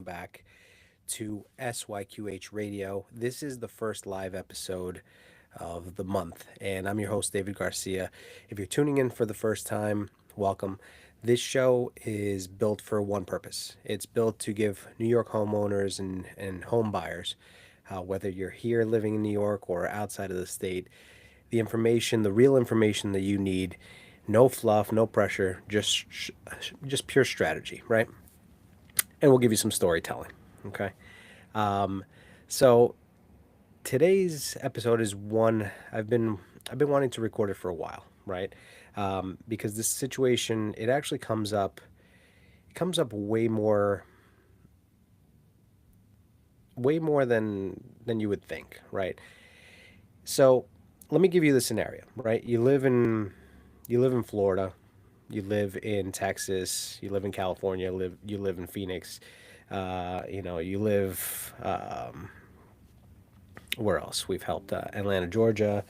back to SYQH Radio. This is the first live episode of the month, and I'm your host, David Garcia. If you're tuning in for the first time, welcome. This show is built for one purpose. It's built to give New York homeowners and home buyers, whether you're here living in New York or outside of the state, the information, the real information that you need. No fluff, no pressure, just pure strategy, right? And we'll give you some storytelling. Okay. Um, so today's episode is one I've been wanting to record it for a while, right? Because this situation it actually comes up way more than you would think, right? So let me give you the scenario, right? You live in Florida, you live in Texas, you live in California, you live in Phoenix, you live where else? We've helped Atlanta, Georgia.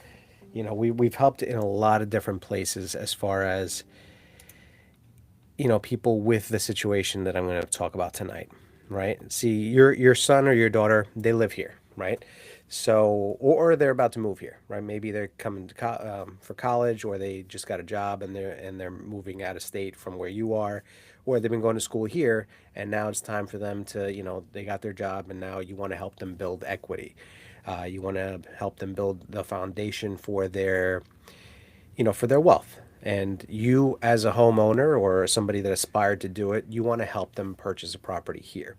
We've helped in a lot of different places as far as people with the situation that I'm going to talk about tonight, right? See, your son or your daughter, they live here, right? So, or they're about to move here, right? Maybe they're coming to for college, or they just got a job and they're moving out of state from where you are, or they've been going to school here, and now it's time for them to, they got their job, and now you want to help them build equity. You want to help them build the foundation for their wealth. And you, as a homeowner or somebody that aspired to do it, you want to help them purchase a property here.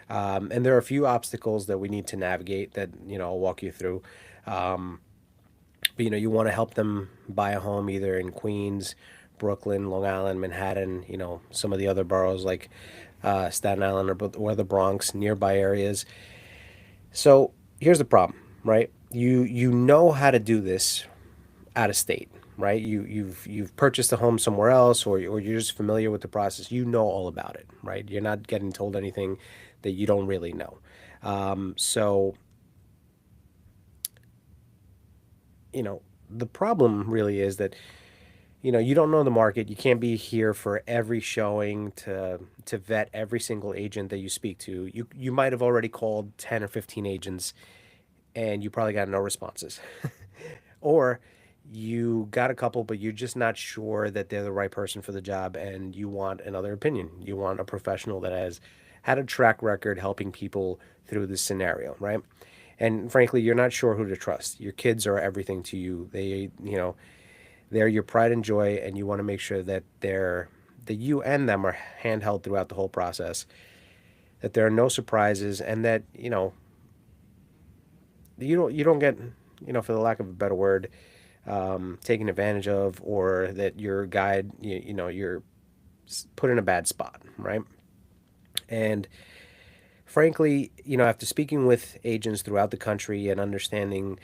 And there are a few obstacles that we need to navigate that, I'll walk you through. But, you want to help them buy a home either in Queens, Brooklyn, Long Island, Manhattan, some of the other boroughs like Staten Island or the Bronx, nearby areas. So here's the problem, right? You know how to do this out of state, right? You've purchased a home somewhere else, or you're just familiar with the process. You know all about it, right? You're not getting told anything that you don't really know. So the problem really is that you don't know the market. You can't be here for every showing to vet every single agent that you speak to. You might have already called 10 or 15 agents and you probably got no responses. Or you got a couple, but you're just not sure that they're the right person for the job and you want another opinion. You want a professional that has had a track record helping people through this scenario, right? And frankly, you're not sure who to trust. Your kids are everything to you. They're your pride and joy, and you want to make sure that that you and them are handheld throughout the whole process, that there are no surprises, and that you don't get, for the lack of a better word, taken advantage of, or that your guide, you're put in a bad spot, right? And frankly, after speaking with agents throughout the country and understanding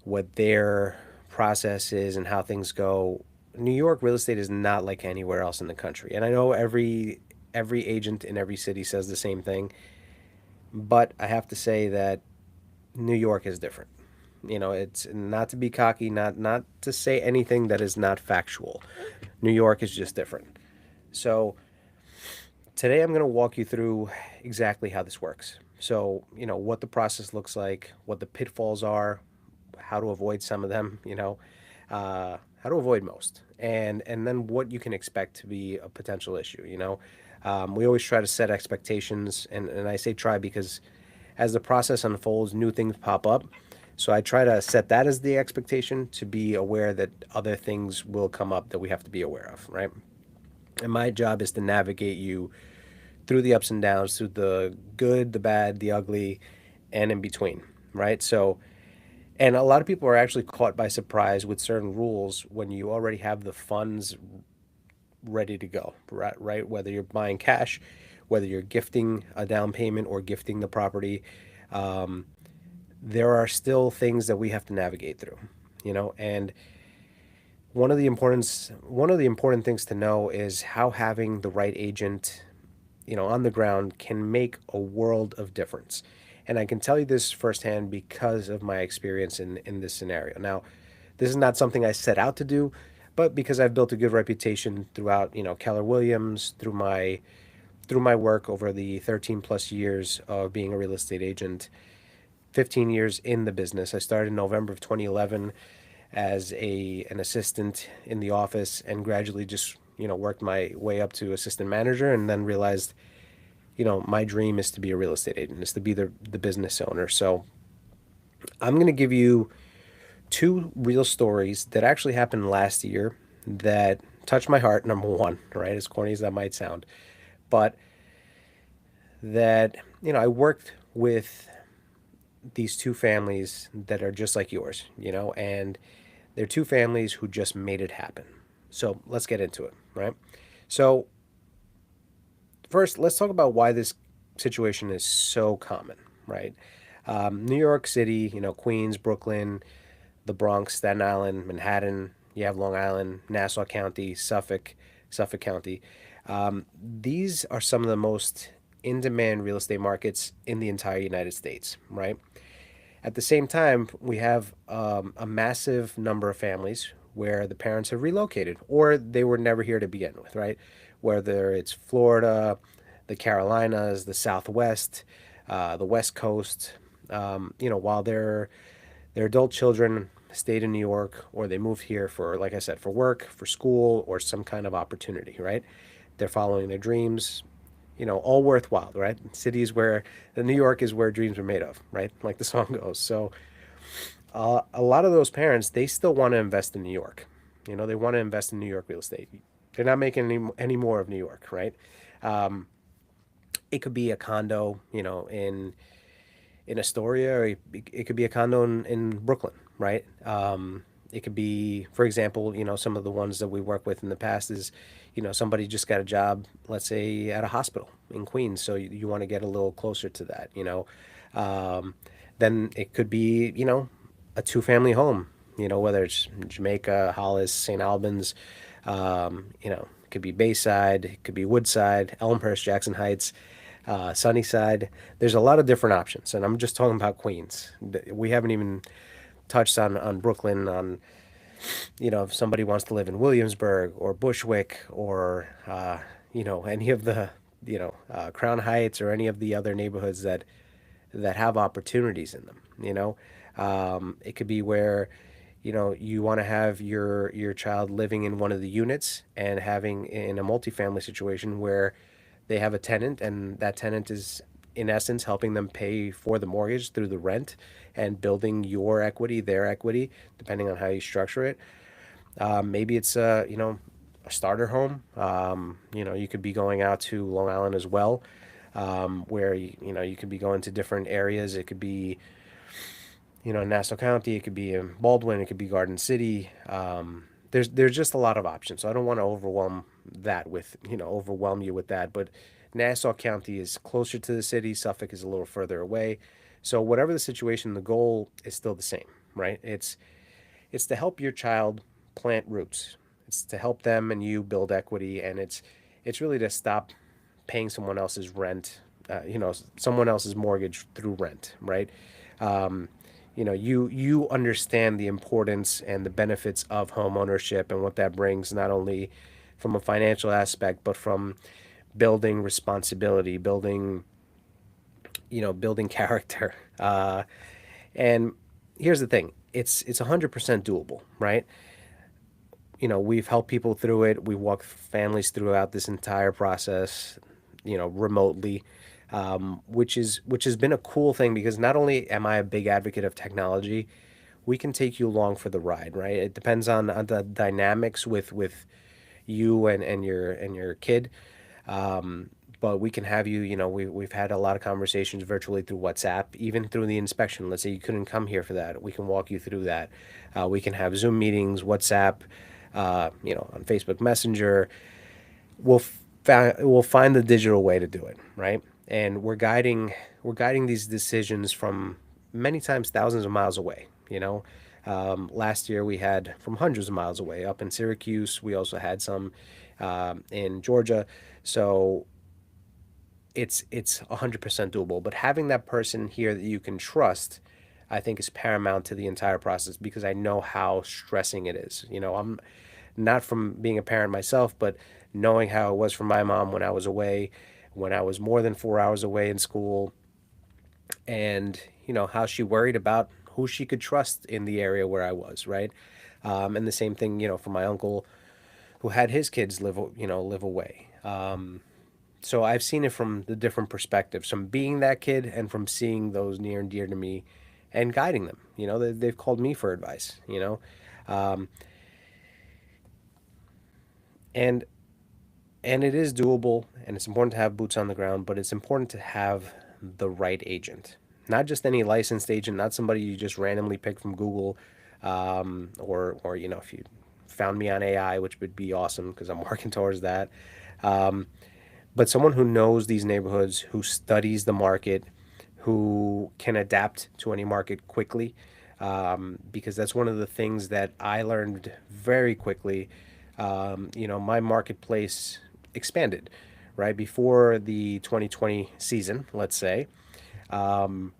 what their process is and how things go, New York real estate is not like anywhere else in the country. And I know every agent in every city says the same thing, but I have to say that New York is different. It's not to be cocky, not to say anything that is not factual. New York is just different. So today I'm going to walk you through exactly how this works. So, what the process looks like, what the pitfalls are, how to avoid some of them, how to avoid most, and then what you can expect to be a potential issue. We always try to set expectations, and I say try because as the process unfolds, new things pop up. So I try to set that as the expectation, to be aware that other things will come up that we have to be aware of, right? And my job is to navigate you through the ups and downs, through the good, the bad, the ugly, and in between, right? So, and a lot of people are actually caught by surprise with certain rules when you already have the funds ready to go, right? Right? Whether you're buying cash, whether you're gifting a down payment or gifting the property, um, there are still things that we have to navigate through, and one of the important things to know is how having the right agent, on the ground can make a world of difference. And I can tell you this firsthand because of my experience in this scenario. Now, this is not something I set out to do, but because I've built a good reputation throughout, Keller Williams, through my through my work over the 13 plus years of being a real estate agent, 15 years in the business. I started in November of 2011 as an assistant in the office, and gradually just worked my way up to assistant manager, and then realized my dream is to be a real estate agent, is to be the business owner. So I'm going to give you two real stories that actually happened last year that touched my heart. Number one, right, as corny as that might sound, but that I worked with these two families that are just like yours, and they're two families who just made it happen. So let's get into it, right? So first, let's talk about why this situation is so common, right? New York City, Queens, Brooklyn, the Bronx, Staten Island, Manhattan. You have Long Island, Nassau County, Suffolk County. These are some of the most in-demand real estate markets in the entire United States, right? At the same time, we have a massive number of families where the parents have relocated or they were never here to begin with, right? Whether it's Florida, the Carolinas, the Southwest, the West Coast, while their adult children stayed in New York, or they moved here for, like I said, for work, for school, or some kind of opportunity, right? They're following their dreams, all worthwhile, right? Cities where the New York is where dreams are made of, right? Like the song goes. So a lot of those parents, they still want to invest in New York. They want to invest in New York real estate. They're not making any more of New York, right? Um, it could be a condo, in Astoria, or it could be a condo in Brooklyn, right? It could be, for example, some of the ones that we work with in the past is, somebody just got a job, let's say at a hospital in Queens, so you want to get a little closer to that. Um, then it could be, a two-family home, whether it's Jamaica, Hollis, St. Albans, it could be Bayside, it could be Woodside, Elmhurst, Jackson Heights, Sunnyside. There's a lot of different options, and I'm just talking about Queens. We haven't even touched on Brooklyn, on if somebody wants to live in Williamsburg or Bushwick, or any of the Crown Heights, or any of the other neighborhoods that have opportunities in them. It could be where you want to have your child living in one of the units and having in a multifamily situation where they have a tenant, and that tenant is in essence helping them pay for the mortgage through the rent and building your equity, their equity, depending on how you structure it. Maybe it's a starter home. You could be going out to Long Island as well, where you could be going to different areas. It could be Nassau County, it could be in Baldwin, it could be Garden City. There's just a lot of options. So I don't want to overwhelm you with that. But Nassau County is closer to the city. Suffolk is a little further away. So whatever the situation, the goal is still the same, right? It's to help your child plant roots. It's to help them and you build equity, and it's really to stop paying someone else's rent, someone else's mortgage through rent, right? Um, you understand the importance and the benefits of home ownership and what that brings, not only from a financial aspect, but from building responsibility, building character. And here's the thing, it's 100% doable, right? We've helped people through it. We walk families throughout this entire process, remotely, which has been a cool thing, because not only am I a big advocate of technology, we can take you along for the ride, right? It depends on the dynamics with you and your kid. But we can have you, we've had a lot of conversations virtually through WhatsApp, even through the inspection. Let's say you couldn't come here for that. We can walk you through that. We can have Zoom meetings, WhatsApp, on Facebook Messenger. We'll find the digital way to do it, right? And we're guiding these decisions from many times thousands of miles away. Last year we had from hundreds of miles away up in Syracuse. We also had some in Georgia. So it's 100% doable. But having that person here that you can trust, I think, is paramount to the entire process, because I know how stressing it is. I'm not from being a parent myself, but knowing how it was for my mom when I was away, when I was more than 4 hours away in school, and how she worried about who she could trust in the area where I was, right? And the same thing, for my uncle who had his kids live away. So I've seen it from the different perspectives, from being that kid and from seeing those near and dear to me and guiding them. They've called me for advice, um, and and it is doable, and it's important to have boots on the ground, but it's important to have the right agent, not just any licensed agent, not somebody you just randomly pick from Google, or if you found me on AI, which would be awesome because I'm working towards that. Um, but someone who knows these neighborhoods, who studies the market, who can adapt to any market quickly, because that's one of the things that I learned very quickly. My marketplace expanded right before the 2020 season, let's say. My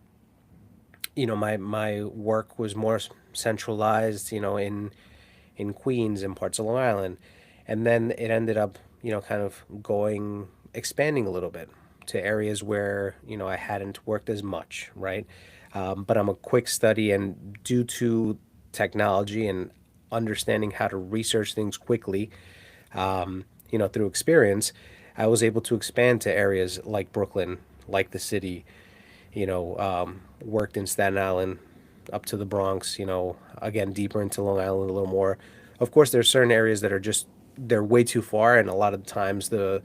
work was more centralized, in Queens and parts of Long Island. And then it ended up, kind of expanding a little bit to areas where, I hadn't worked as much, right? But I'm a quick study, and due to technology and understanding how to research things quickly, through experience, I was able to expand to areas like Brooklyn, like the city, worked in Staten Island up to the Bronx, again, deeper into Long Island a little more. Of course, there's certain areas that are just, they're way too far. And a lot of times the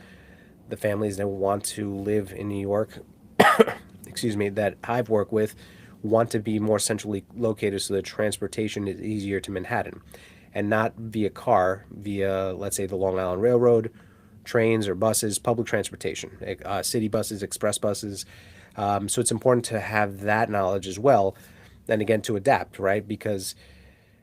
families that want to live in New York, excuse me, that I've worked with want to be more centrally located so the transportation is easier to Manhattan and not via car, via, let's say, the Long Island Railroad, trains or buses, public transportation, city buses, express buses. So it's important to have that knowledge as well. And again, to adapt, right? Because,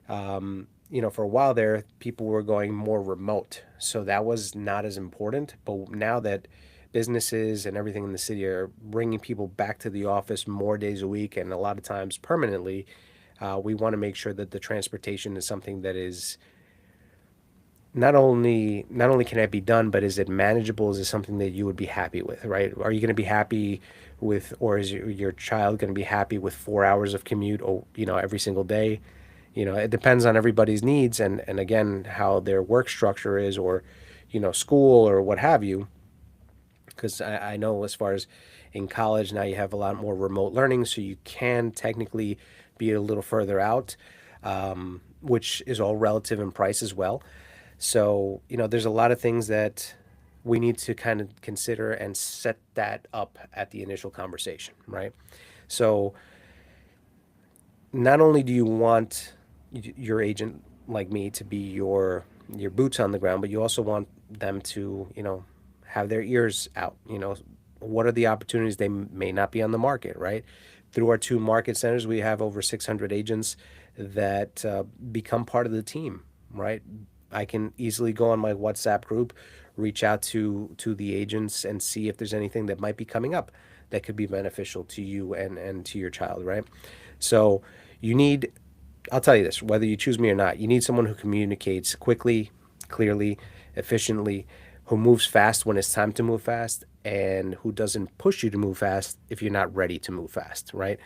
for a while there, people were going more remote. So that was not as important. But now that businesses and everything in the city are bringing people back to the office more days a week and a lot of times permanently, we want to make sure that the transportation is something that is not only can it be done, but is it manageable? Is it something that you would be happy with, right? Are you going to be happy with, or is your child going to be happy with 4 hours of commute, or every single day? It depends on everybody's needs, and again, how their work structure is, or school or what have you. Because I know, as far as in college now, you have a lot more remote learning, so you can technically be a little further out, which is all relative in price as well. So, there's a lot of things that we need to kind of consider and set that up at the initial conversation, right? So, not only do you want your agent, like me, to be your boots on the ground, but you also want them to, have their ears out. What are the opportunities they may not be on the market, right? Through our two market centers, we have over 600 agents that become part of the team, right? I can easily go on my WhatsApp group, reach out to the agents and see if there's anything that might be coming up that could be beneficial to you and to your child, right? So you need, I'll tell you this, whether you choose me or not, you need someone who communicates quickly, clearly, efficiently, who moves fast when it's time to move fast, and who doesn't push you to move fast if you're not ready to move fast, right?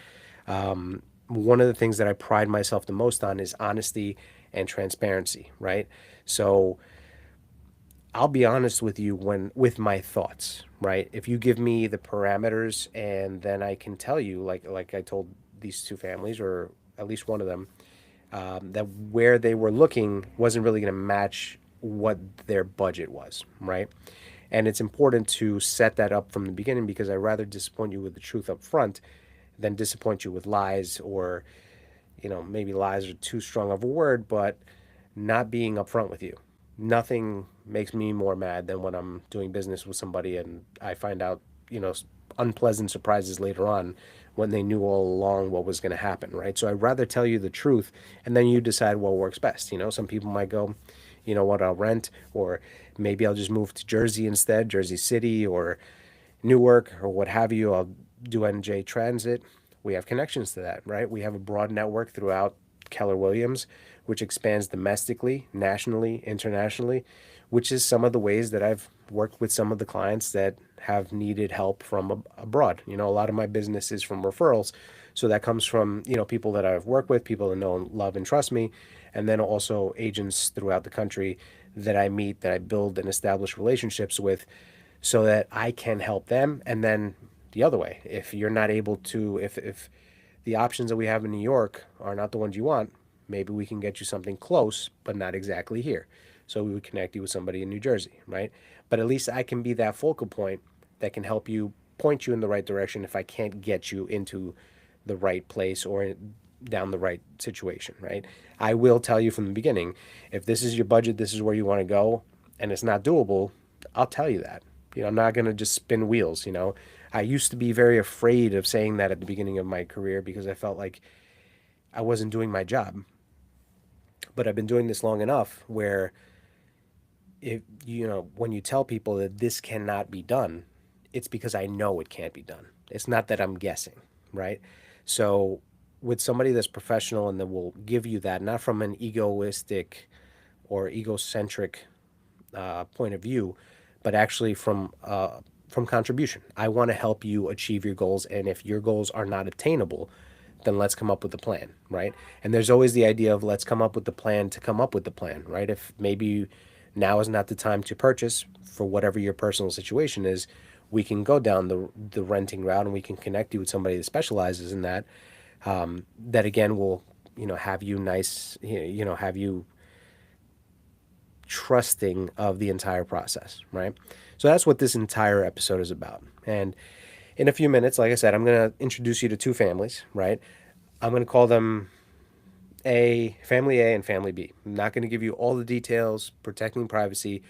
One of the things that I pride myself the most on is honesty and transparency, right? So I'll be honest with you with my thoughts, right? If you give me the parameters, and then I can tell you, like I told these two families, or at least one of them, that where they were looking wasn't really going to match what their budget was, right? And it's important to set that up from the beginning, because I'd rather disappoint you with the truth up front than disappoint you with lies, or maybe lies are too strong of a word, but not being upfront with you. Nothing makes me more mad than when I'm doing business with somebody and I find out, unpleasant surprises later on, when they knew all along what was going to happen, right? So I'd rather tell you the truth, and then you decide what works best. Some people might go, you know what, I'll rent, or maybe I'll just move to Jersey instead, Jersey City or Newark or what have you. I'll do NJ Transit. We have connections to that, right? We have a broad network throughout Keller Williams, which expands domestically, nationally, internationally. which is some of the ways that I've worked with some of the clients that have needed help from abroad. A lot of my business is from referrals. So that comes from, people that I've worked with, people that know and love and trust me, and then also agents throughout the country that I meet, that I build and establish relationships with so that I can help them. And then the other way, if you're not able to, if the options that we have in New York are not the ones you want, maybe we can get you something close, but not exactly here. So we would connect you with somebody in New Jersey, right? But at least I can be that focal point that can help you, point you in the right direction if I can't get you into the right place or down the right situation, right? I will tell you from the beginning, if this is your budget, this is where you want to go, and it's not doable, I'll tell you that. I'm not going to just spin wheels. I used to be very afraid of saying that at the beginning of my career because I felt like I wasn't doing my job. But I've been doing this long enough where if when you tell people that this cannot be done, it's because I know it can't be done. It's not that I'm guessing, right? So with somebody that's professional and that will give you that, not from an egoistic or egocentric point of view, but actually from contribution. I want to help you achieve your goals, and if your goals are not attainable, then let's come up with a plan, right? And there's always the idea of let's come up with the plan to come up with the plan, right? If maybe now is not the time to purchase for whatever your personal situation is, we can go down the renting route and we can connect you with somebody that specializes in that. That again will have you nice, have you trusting of the entire process, right? So that's what this entire episode is about. And in a few minutes, like I said, I'm going to introduce you to two families, right? I'm going to call them Family A and Family B. I'm not going to give you all the details, protecting privacy,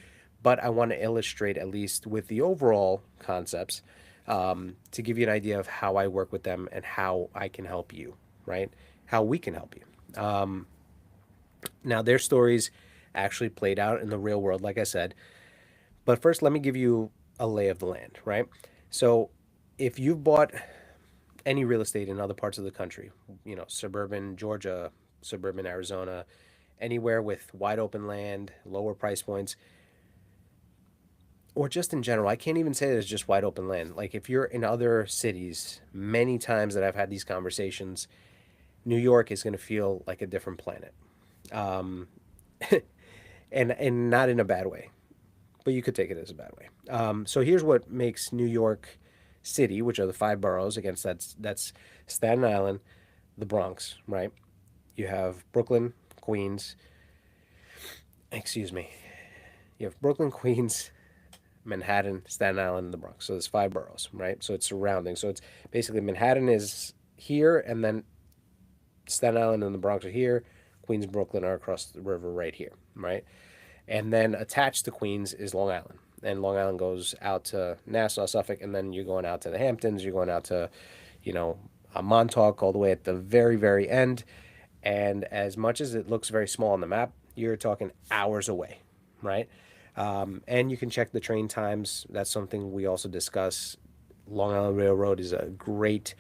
but I want to illustrate at least with the overall concepts to give you an idea of how I work with them and how I can help you, right? How we can help you. Now, their stories actually played out in the real world, like I said. But first, let me give you a lay of the land, right? So, if you've bought any real estate in other parts of the country, suburban Georgia, suburban Arizona, anywhere with wide open land, lower price points, or just in general, I can't even say that it's just wide open land. Like if you're in other cities, many times that I've had these conversations, New York is going to feel like a different planet. Um, and not in a bad way, but you could take it as a bad way. So here's what makes New York City, which are the five boroughs, against that's Staten Island, the Bronx, right? You have Brooklyn, Queens, excuse me. You have Brooklyn, Queens, Manhattan, Staten Island, and the Bronx. So there's five boroughs, right? So it's surrounding. So it's basically Manhattan is here, and then Staten Island and the Bronx are here. Queens and Brooklyn are across the river right here, right? And then attached to Queens is Long Island. And Long Island goes out to Nassau, Suffolk, and then you're going out to the Hamptons, you're going out to, Montauk, all the way at the very, very end. And as much as it looks very small on the map, you're talking hours away, right? And you can check the train times. That's something we also discuss. Long Island Railroad is a great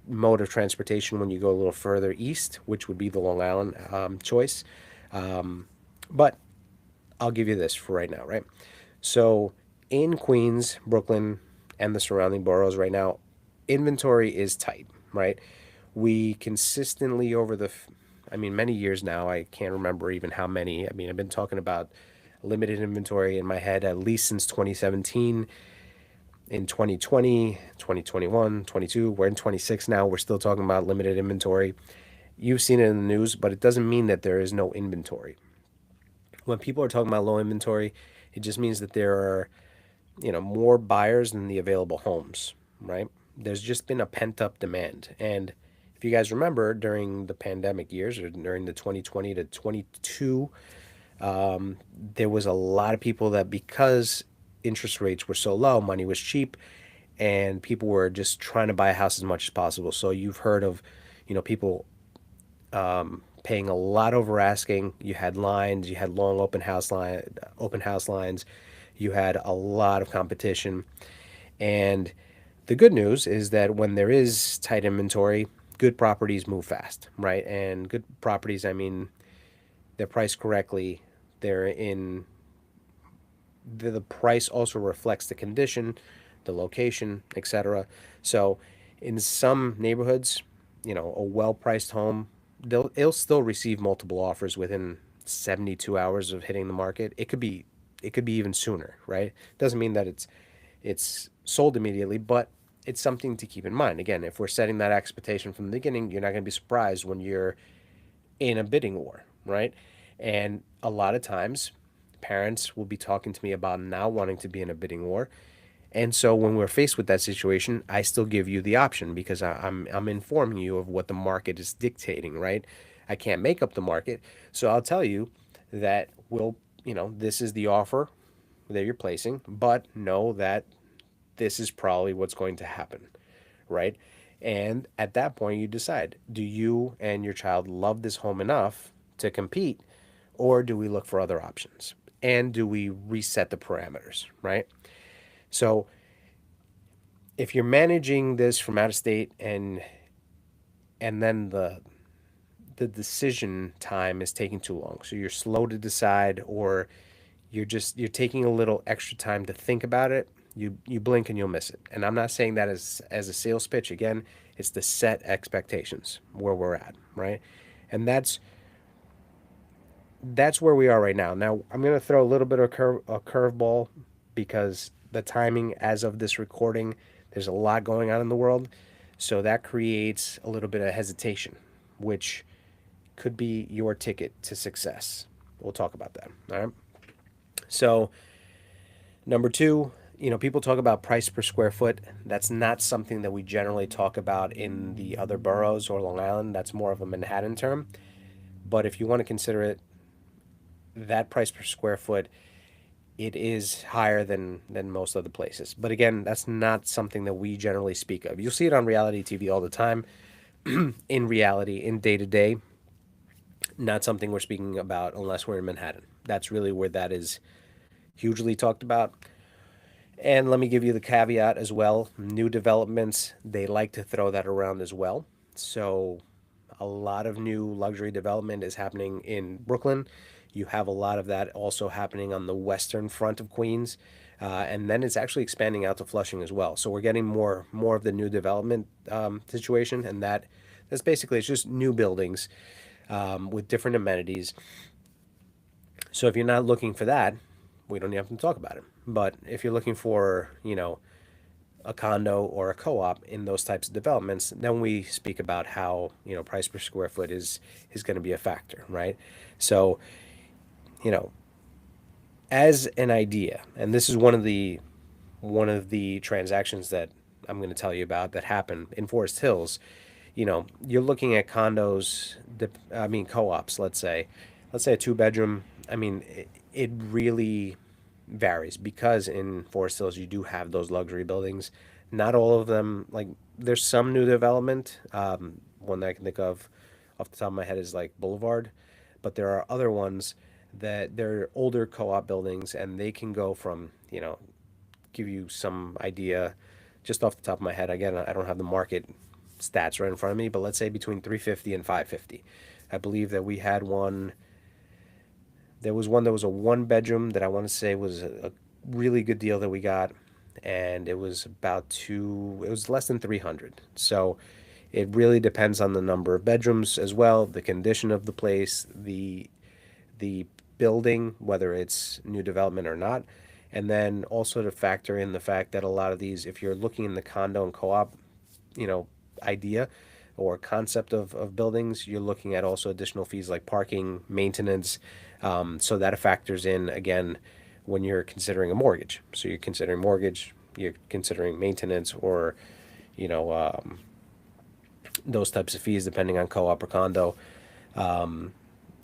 mode of transportation when you go a little further east, which would be the Long Island choice. But I'll give you this for right now, right? So in Queens, Brooklyn, and the surrounding boroughs right now, inventory is tight, right? We consistently many years now, I can't remember even how many. I've been talking about limited inventory in my head at least since 2017. In 2020, 2021, 22, we're in 26 now. We're still talking about limited inventory. You've seen it in the news, but it doesn't mean that there is no inventory. When people are talking about low inventory, it just means that there are, more buyers than the available homes, right? There's just been a pent up demand. And if you guys remember during the pandemic years or during the 2020 to 22, there was a lot of people that because interest rates were so low, money was cheap, and people were just trying to buy a house as much as possible. So you've heard of, people paying a lot over asking. You had lines, you had long open house lines, you had a lot of competition. And the good news is that when there is tight inventory, good properties move fast, right? And good properties, they're priced correctly. They're in the price also reflects the condition, the location, etc. So in some neighborhoods, a well-priced home, it'll still receive multiple offers within 72 hours of hitting the market. It could be even sooner, right? Doesn't mean that it's sold immediately, but it's something to keep in mind. Again, if we're setting that expectation from the beginning, you're not going to be surprised when you're in a bidding war, right? And a lot of times, parents will be talking to me about not wanting to be in a bidding war. And so when we're faced with that situation, I still give you the option because I'm informing you of what the market is dictating, right? I can't make up the market. So I'll tell you that this is the offer that you're placing, but know that this is probably what's going to happen, right? And at that point, you decide, do you and your child love this home enough to compete, or do we look for other options? And do we reset the parameters, right? So if you're managing this from out of state and then the decision time is taking too long, so you're slow to decide, or you're taking a little extra time to think about it, you blink and you'll miss it. And I'm not saying that as a sales pitch. Again, it's to set expectations where we're at, right? And that's where we are right now. Now I'm going to throw a little bit of a curveball because the timing as of this recording, there's a lot going on in the world, so that creates a little bit of hesitation, which could be your ticket to success. We'll talk about that. All right. So number two, people talk about price per square foot. That's not something that we generally talk about in the other boroughs or Long Island. That's more of a Manhattan term. But if you want to consider it, that price per square foot, it is higher than most other places. But again, that's not something that we generally speak of. You'll see it on reality TV all the time. In reality, in day to day, not something we're speaking about unless we're in Manhattan. That's really where that is hugely talked about. And let me give you the caveat as well. New developments, they like to throw that around as well. So a lot of new luxury development is happening in Brooklyn. You have a lot of that also happening on the western front of Queens. And then it's actually expanding out to Flushing as well. So we're getting more of the new development situation. And that's basically, it's just new buildings with different amenities. So if you're not looking for that, we don't have to talk about it. But if you're looking for, a condo or a co-op in those types of developments, then we speak about how, price per square foot is going to be a factor, right? So, you know, as an idea, and this is one of the transactions that I'm going to tell you about that happened in Forest Hills. You're looking at condos, co-ops, let's say a two-bedroom. It really varies because in Forest Hills you do have those luxury buildings. Not all of them, like there's some new development. One that I can think of off the top of my head is like Boulevard, but there are other ones that they're older co-op buildings and they can go from, give you some idea just off the top of my head. Again, I don't have the market stats right in front of me, but let's say between 350 and 550. I believe that we had one. There was one that was a one bedroom that I want to say was a really good deal that we got, and it was it was less than 300. So it really depends on the number of bedrooms as well, the condition of the place, the building, whether it's new development or not. And then also to factor in the fact that a lot of these, if you're looking in the condo and co-op, idea or concept of buildings, you're looking at also additional fees like parking, maintenance. So that factors in again when you're considering a mortgage. So you're considering mortgage, you're considering maintenance, or you know um, those types of fees depending on co-op or condo.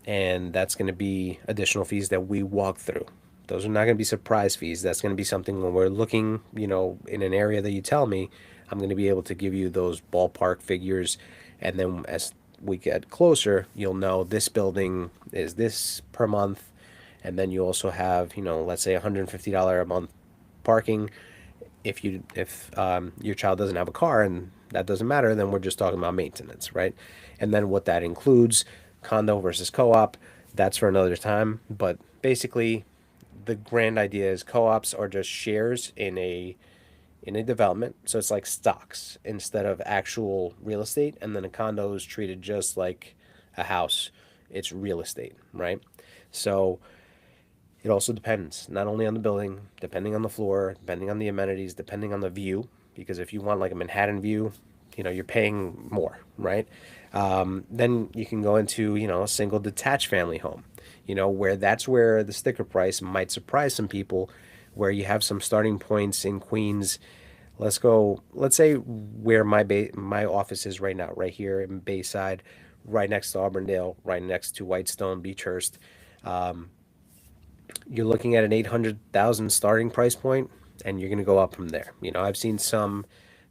And that's going to be additional fees that we walk through. Those are not going to be surprise fees. That's going to be something when we're looking, in an area that you tell me, I'm going to be able to give you those ballpark figures. And then as we get closer, you'll know this building is this per month. And then you also have, let's say $150 a month parking. If your child doesn't have a car and that doesn't matter, then we're just talking about maintenance, right? And then what that includes, condo versus co-op, that's for another time. But basically, the grand idea is co-ops are just shares in a development. So it's like stocks instead of actual real estate. And then a condo is treated just like a house. It's real estate, right? So it also depends not only on the building, depending on the floor, depending on the amenities, depending on the view. Because if you want like a Manhattan view, you're paying more, right? Then you can go into, a single detached family home, where that's where the sticker price might surprise some people, where you have some starting points in Queens. Let's say where my office is right now, right here in Bayside, right next to Auburndale, right next to Whitestone, Beechurst. You're looking at an 800,000 starting price point, and you're going to go up from there. I've seen some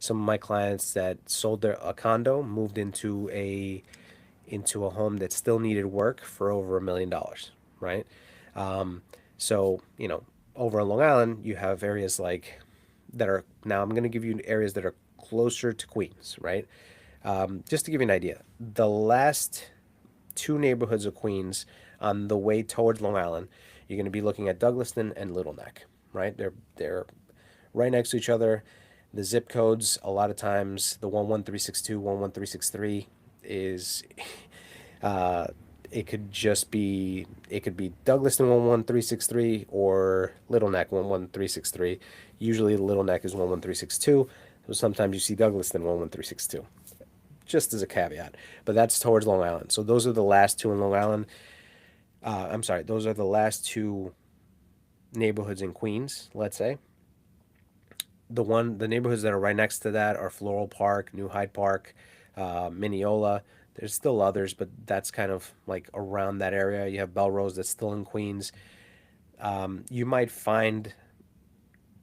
of my clients that sold a condo, moved into a home that still needed work for over $1 million, right? So, over on Long Island, you have areas like that are now I'm going to give you areas that are closer to Queens, right? Just to give you an idea, the last two neighborhoods of Queens on the way towards Long Island, you're going to be looking at Douglaston and Little Neck, right? They're right next to each other. The zip codes, a lot of times, the 11362, 11363 is uh, it could be Douglaston 11363 or Little Neck 11363. Usually Little Neck is 11362. So sometimes you see Douglaston 11362. Just as a caveat, but that's towards Long Island. So those are the last two in Long Island. I'm sorry, those are the last two neighborhoods in Queens, let's say. The neighborhoods that are right next to that are Floral Park, New Hyde Park, Mineola. There's still others, but that's kind of like around that area. You have Belrose that's still in Queens. You might find,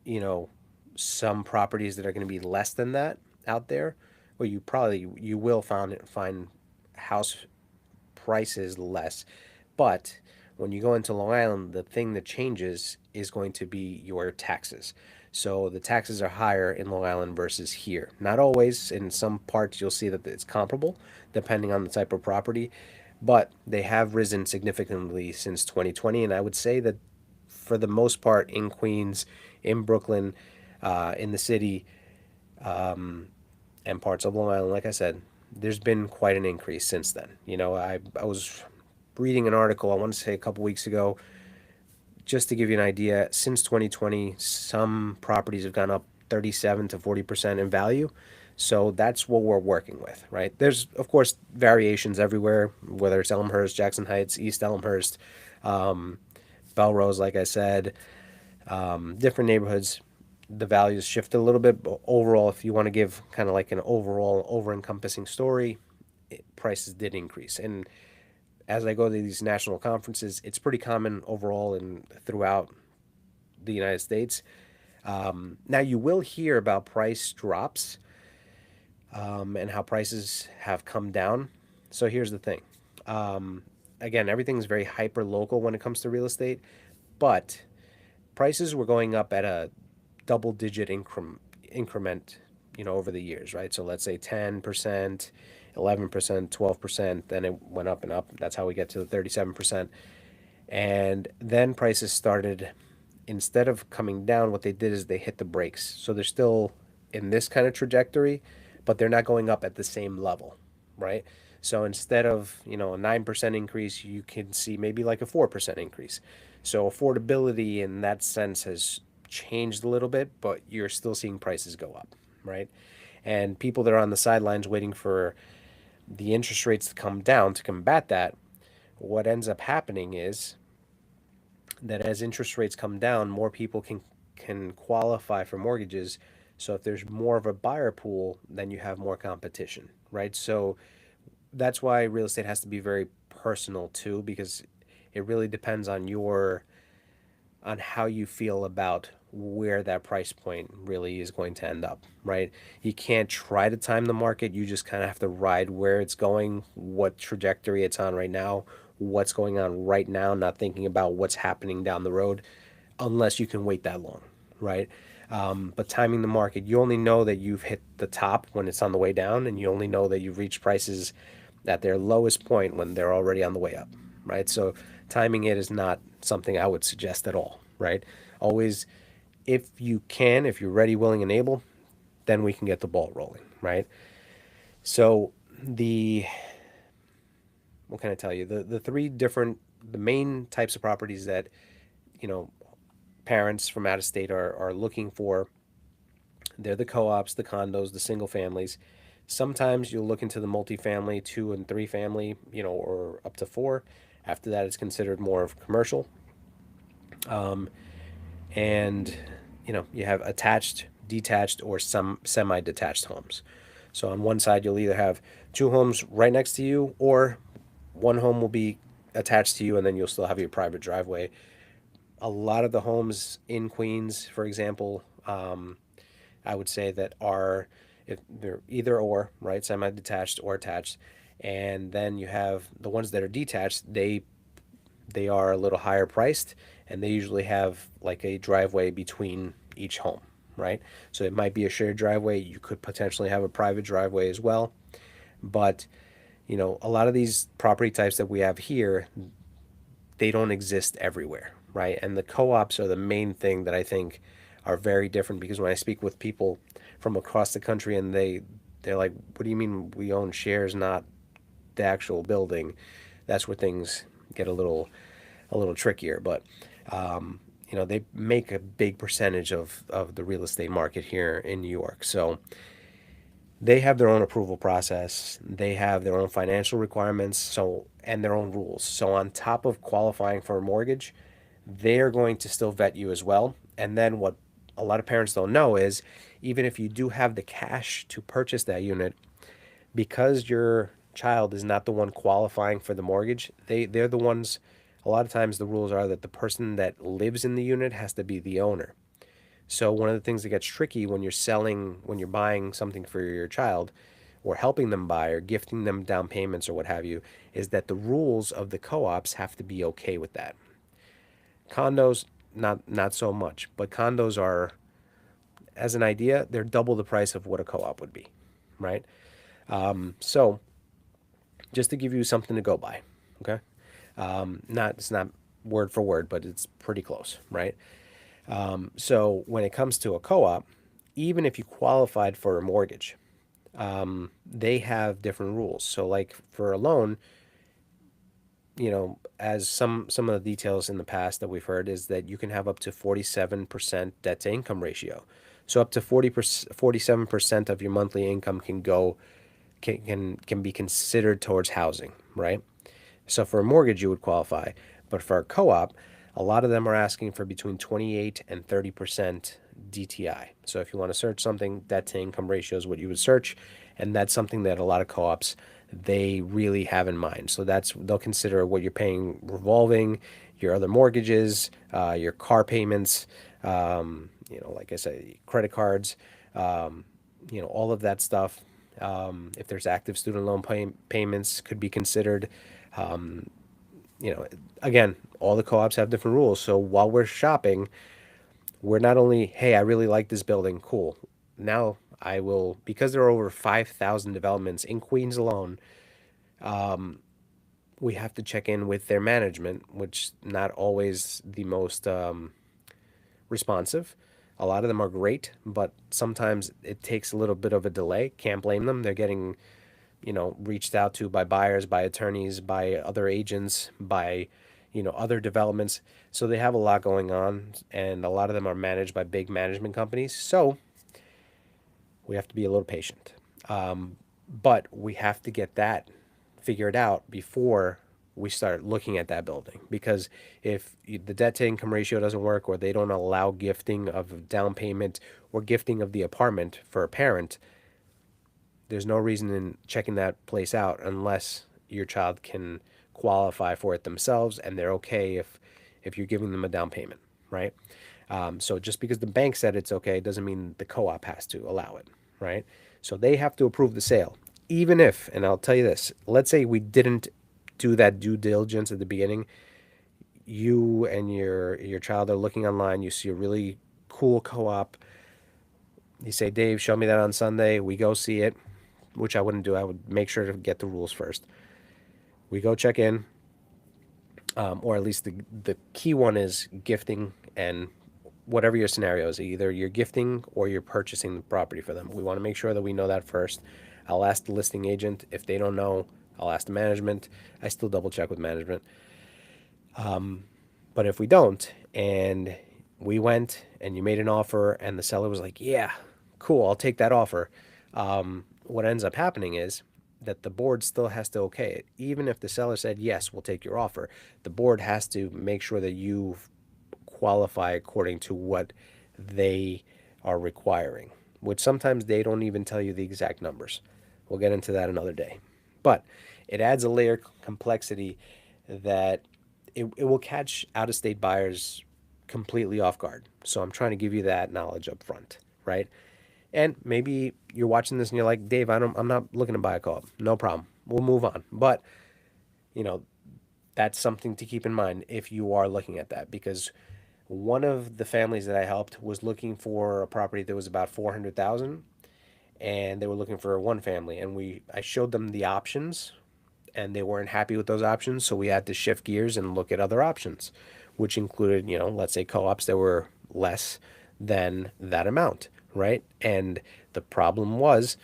you know, some properties that are going to be less than that out there, or you will find house prices less. But when you go into Long Island, the thing that changes is going to be your taxes. So the taxes are higher in Long Island versus here. Not always. In some parts, you'll see that it's comparable, depending on the type of property. But they have risen significantly since 2020. And I would say that for the most part, in Queens, in Brooklyn, in the city, and parts of Long Island, like I said, there's been quite an increase since then. I was reading an article, I want to say a couple weeks ago, just to give you an idea, since 2020, some properties have gone up 37 to 40% in value. So that's what we're working with, right? There's, of course, variations everywhere, whether it's Elmhurst, Jackson Heights, East Elmhurst, um, Belrose, like I said, different neighborhoods. The values shift a little bit, but overall, if you want to give kind of like an overall over-encompassing story, prices did increase. And as I go to these national conferences, it's pretty common overall and throughout the United States. Now, you will hear about price drops, and how prices have come down. So here's the thing. Again, everything's very hyper local when it comes to real estate, but prices were going up at a double digit increment, over the years, right? So let's say 10%, 11%, 12%, then it went up and up. That's how we get to the 37%. And then prices started, instead of coming down, what they did is they hit the brakes. So they're still in this kind of trajectory, but they're not going up at the same level, right? So instead of, a 9% increase, you can see maybe like a 4% increase. So affordability in that sense has changed a little bit, but you're still seeing prices go up, right? And people that are on the sidelines waiting for the interest rates to come down to combat that, what ends up happening is that as interest rates come down, more people can qualify for mortgages. So if there's more of a buyer pool, then you have more competition, right? So that's why real estate has to be very personal too, because it really depends on how you feel about where that price point really is going to end up, right? You can't try to time the market. You just kind of have to ride where it's going, what trajectory it's on right now, what's going on right now, not thinking about what's happening down the road, unless you can wait that long, right? But timing the market, you only know that you've hit the top when it's on the way down, and you only know that you've reached prices at their lowest point when they're already on the way up, right? So timing it is not something I would suggest at all. right? Always, if you're ready, willing, and able, then we can get the ball rolling, right? So the what can I tell you? The main types of properties that you know parents from out of state are looking for. They're the co-ops, the condos, the single families. Sometimes you'll look into the multifamily, two and three family, or up to four. After that, it's considered more of commercial. And you have attached, detached, or some semi-detached homes. So on one side, you'll either have two homes right next to you, or one home will be attached to you, and then you'll still have your private driveway. A lot of the homes in Queens, for example, I would say that are, if they're either or, right, semi-detached or attached, and then you have the ones that are detached. They are a little higher priced, and they usually have like a driveway between each home, right? So it might be a shared driveway. You could potentially have a private driveway as well, but a lot of these property types that we have here, they don't exist everywhere, right? And the co-ops are the main thing that I think are very different, because when I speak with people from across the country, and they're like, "What do you mean we own shares, not the actual building?" That's where things get a little trickier. But they make a big percentage of the real estate market here in New York. So they have their own approval process. They have their own financial requirements, and their own rules. So on top of qualifying for a mortgage, they're going to still vet you as well. And then what a lot of parents don't know is, even if you do have the cash to purchase that unit, because your child is not the one qualifying for the mortgage, they're the ones. A lot of times the rules are that the person that lives in the unit has to be the owner. So one of the things that gets tricky when you're buying something for your child, or helping them buy, or gifting them down payments, or what have you, is that the rules of the co-ops have to be okay with that. Condos, not so much, but condos are, as an idea, they're double the price of what a co-op would be, right? So just to give you something to go by, okay? Not It's not word for word, but it's pretty close, right? So when it comes to a co-op, even if you qualified for a mortgage, they have different rules. So like for a loan, as some of the details in the past that we've heard, is that you can have up to 47% debt to income ratio. So up to 47% of your monthly income can be considered towards housing, right? So for a mortgage, you would qualify. But for a co-op, a lot of them are asking for between 28 and 30% DTI. So if you want to search something, debt to income ratio is what you would search. And that's something that a lot of co-ops, they really have in mind. So they'll consider what you're paying revolving, your other mortgages, your car payments, like I said, credit cards, all of that stuff. If there's active student loan payments, could be considered. Um, you know, Again, all the co-ops have different rules. So while we're shopping, we're not only, hey, I really like this building, cool. Now I will, because there are over 5,000 developments in Queens alone, we have to check in with their management, which not always the most responsive. A lot of them are great, but sometimes it takes a little bit of a delay. Can't blame them. They're getting, reached out to by buyers, by attorneys, by other agents, by, other developments. So they have a lot going on, and a lot of them are managed by big management companies. So we have to be a little patient. But we have to get that figured out before we start looking at that building. Because if the debt to income ratio doesn't work, or they don't allow gifting of down payment or gifting of the apartment for a parent, there's no reason in checking that place out unless your child can qualify for it themselves, and they're okay if you're giving them a down payment, right? So just because the bank said it's okay doesn't mean the co-op has to allow it, right? So they have to approve the sale. Even if, and I'll tell you this, let's say we didn't do that due diligence at the beginning, you and your child are looking online, you see a really cool co-op, you say, Dave, show me that on Sunday. We go see it, which I wouldn't do. I would make sure to get the rules first. We go check in. or at least the key one is gifting, and whatever your scenario is, either you're gifting or you're purchasing the property for them. We want to make sure that we know that first. I'll ask the listing agent. If they don't know, I'll ask the management. I still double check with management. But if we don't, and we went and you made an offer and the seller was like, yeah, cool, I'll take that offer. What ends up happening is that the board still has to okay it. Even if the seller said, yes, we'll take your offer, the board has to make sure that you qualify according to what they are requiring, which sometimes they don't even tell you the exact numbers. We'll get into that another day. But it adds a layer of complexity that it will catch out of state buyers completely off guard. So I'm trying to give you that knowledge up front, right? And maybe you're watching this and you're like, Dave, I'm not looking to buy a co-op. No problem. We'll move on. But, you know, that's something to keep in mind if you are looking at that, because one of the families that I helped was looking for a property that was about 400,000, and they were looking for a one family, and I showed them the options, and they weren't happy with those options, so we had to shift gears and look at other options, which included, let's say co-ops that were less than that amount, right? And the problem was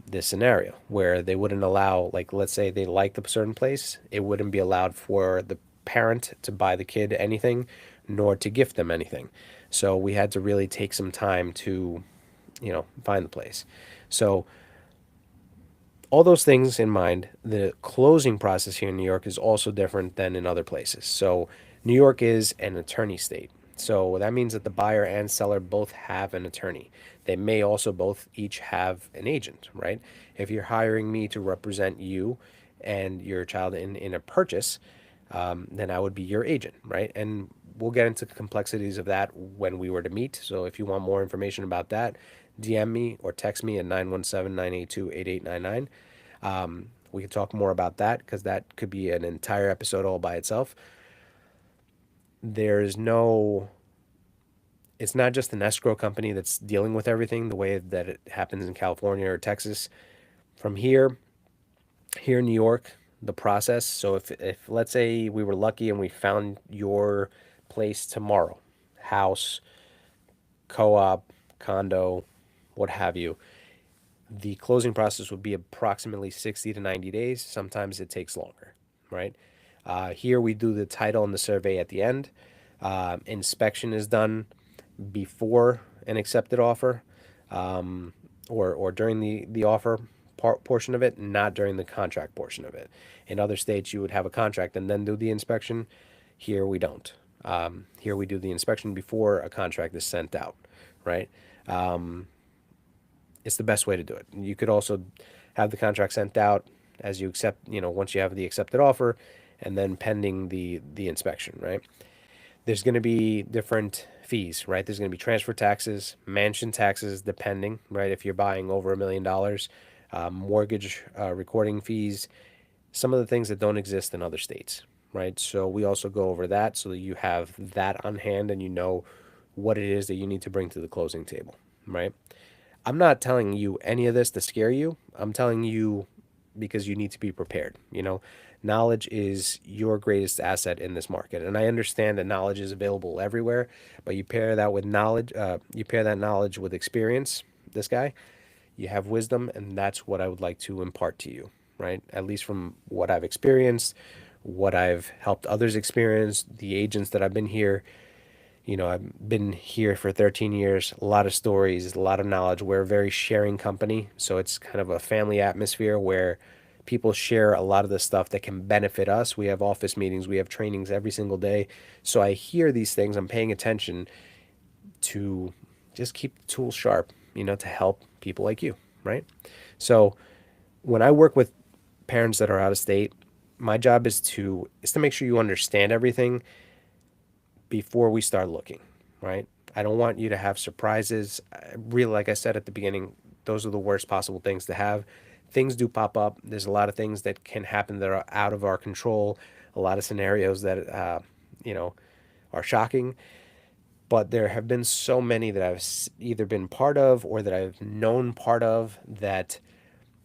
this scenario where they wouldn't allow, like, let's say they liked a certain place, it wouldn't be allowed for the parent to buy the kid anything, nor to gift them anything. So we had to really take some time to, find the place. So all those things in mind, the closing process here in New York is also different than in other places. So New York is an attorney state. So that means that the buyer and seller both have an attorney. They may also both each have an agent, right? If you're hiring me to represent you and your child in a purchase, then I would be your agent, right? And we'll get into the complexities of that when we were to meet. So if you want more information about that, DM me or text me at 917-982-8899. We can talk more about that because that could be an entire episode all by itself. There's no, it's not just an escrow company that's dealing with everything the way that it happens in California or Texas. From here in New York, the process. So if let's say we were lucky and we found your place tomorrow, house, co-op, condo, what have you, the closing process would be approximately 60 to 90 days. Sometimes it takes longer, right? Here we do the title and the survey at the end. Inspection is done before an accepted offer, or during the offer portion of it, not during the contract portion of it. In other states, you would have a contract and then do the inspection. Here we don't. Here we do the inspection before a contract is sent out, right? It's the best way to do it. You could also have the contract sent out as you accept, once you have the accepted offer, and then pending the inspection, right? There's going to be different fees, right? There's going to be transfer taxes, mansion taxes, depending, right? If you're buying over $1 million, mortgage recording fees, some of the things that don't exist in other states, right? So we also go over that so that you have that on hand and you know what it is that you need to bring to the closing table, right? I'm not telling you any of this to scare you. I'm telling you because you need to be prepared. Knowledge is your greatest asset in this market. And I understand that knowledge is available everywhere, but you pair that with knowledge, you pair that knowledge with experience, this guy, you have wisdom, and that's what I would like to impart to you, right? At least from what I've experienced, what I've helped others experience, the agents that I've been here. I've been here for 13 years, a lot of stories, a lot of knowledge. We're a very sharing company. So it's kind of a family atmosphere where people share a lot of the stuff that can benefit us. We have office meetings, we have trainings every single day. So I hear these things, I'm paying attention to just keep the tools sharp, to help people like you, right? So when I work with parents that are out of state, my job is to make sure you understand everything before we start looking, right? I don't want you to have surprises. Really, like I said at the beginning, those are the worst possible things to have. Things do pop up. There's a lot of things that can happen that are out of our control, a lot of scenarios that, are shocking. But there have been so many that I've either been part of or that I've known part of that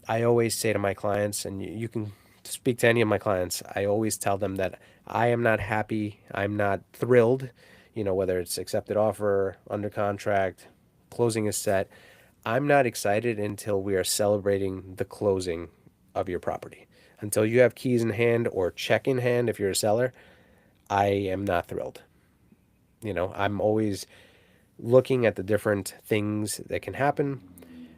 I always say to my clients, and you can speak to any of my clients, I always tell them that I am not happy, I'm not thrilled, whether it's accepted offer, under contract, closing is set. I'm not excited until we are celebrating the closing of your property. Until you have keys in hand or check in hand if you're a seller, I am not thrilled. I'm always looking at the different things that can happen,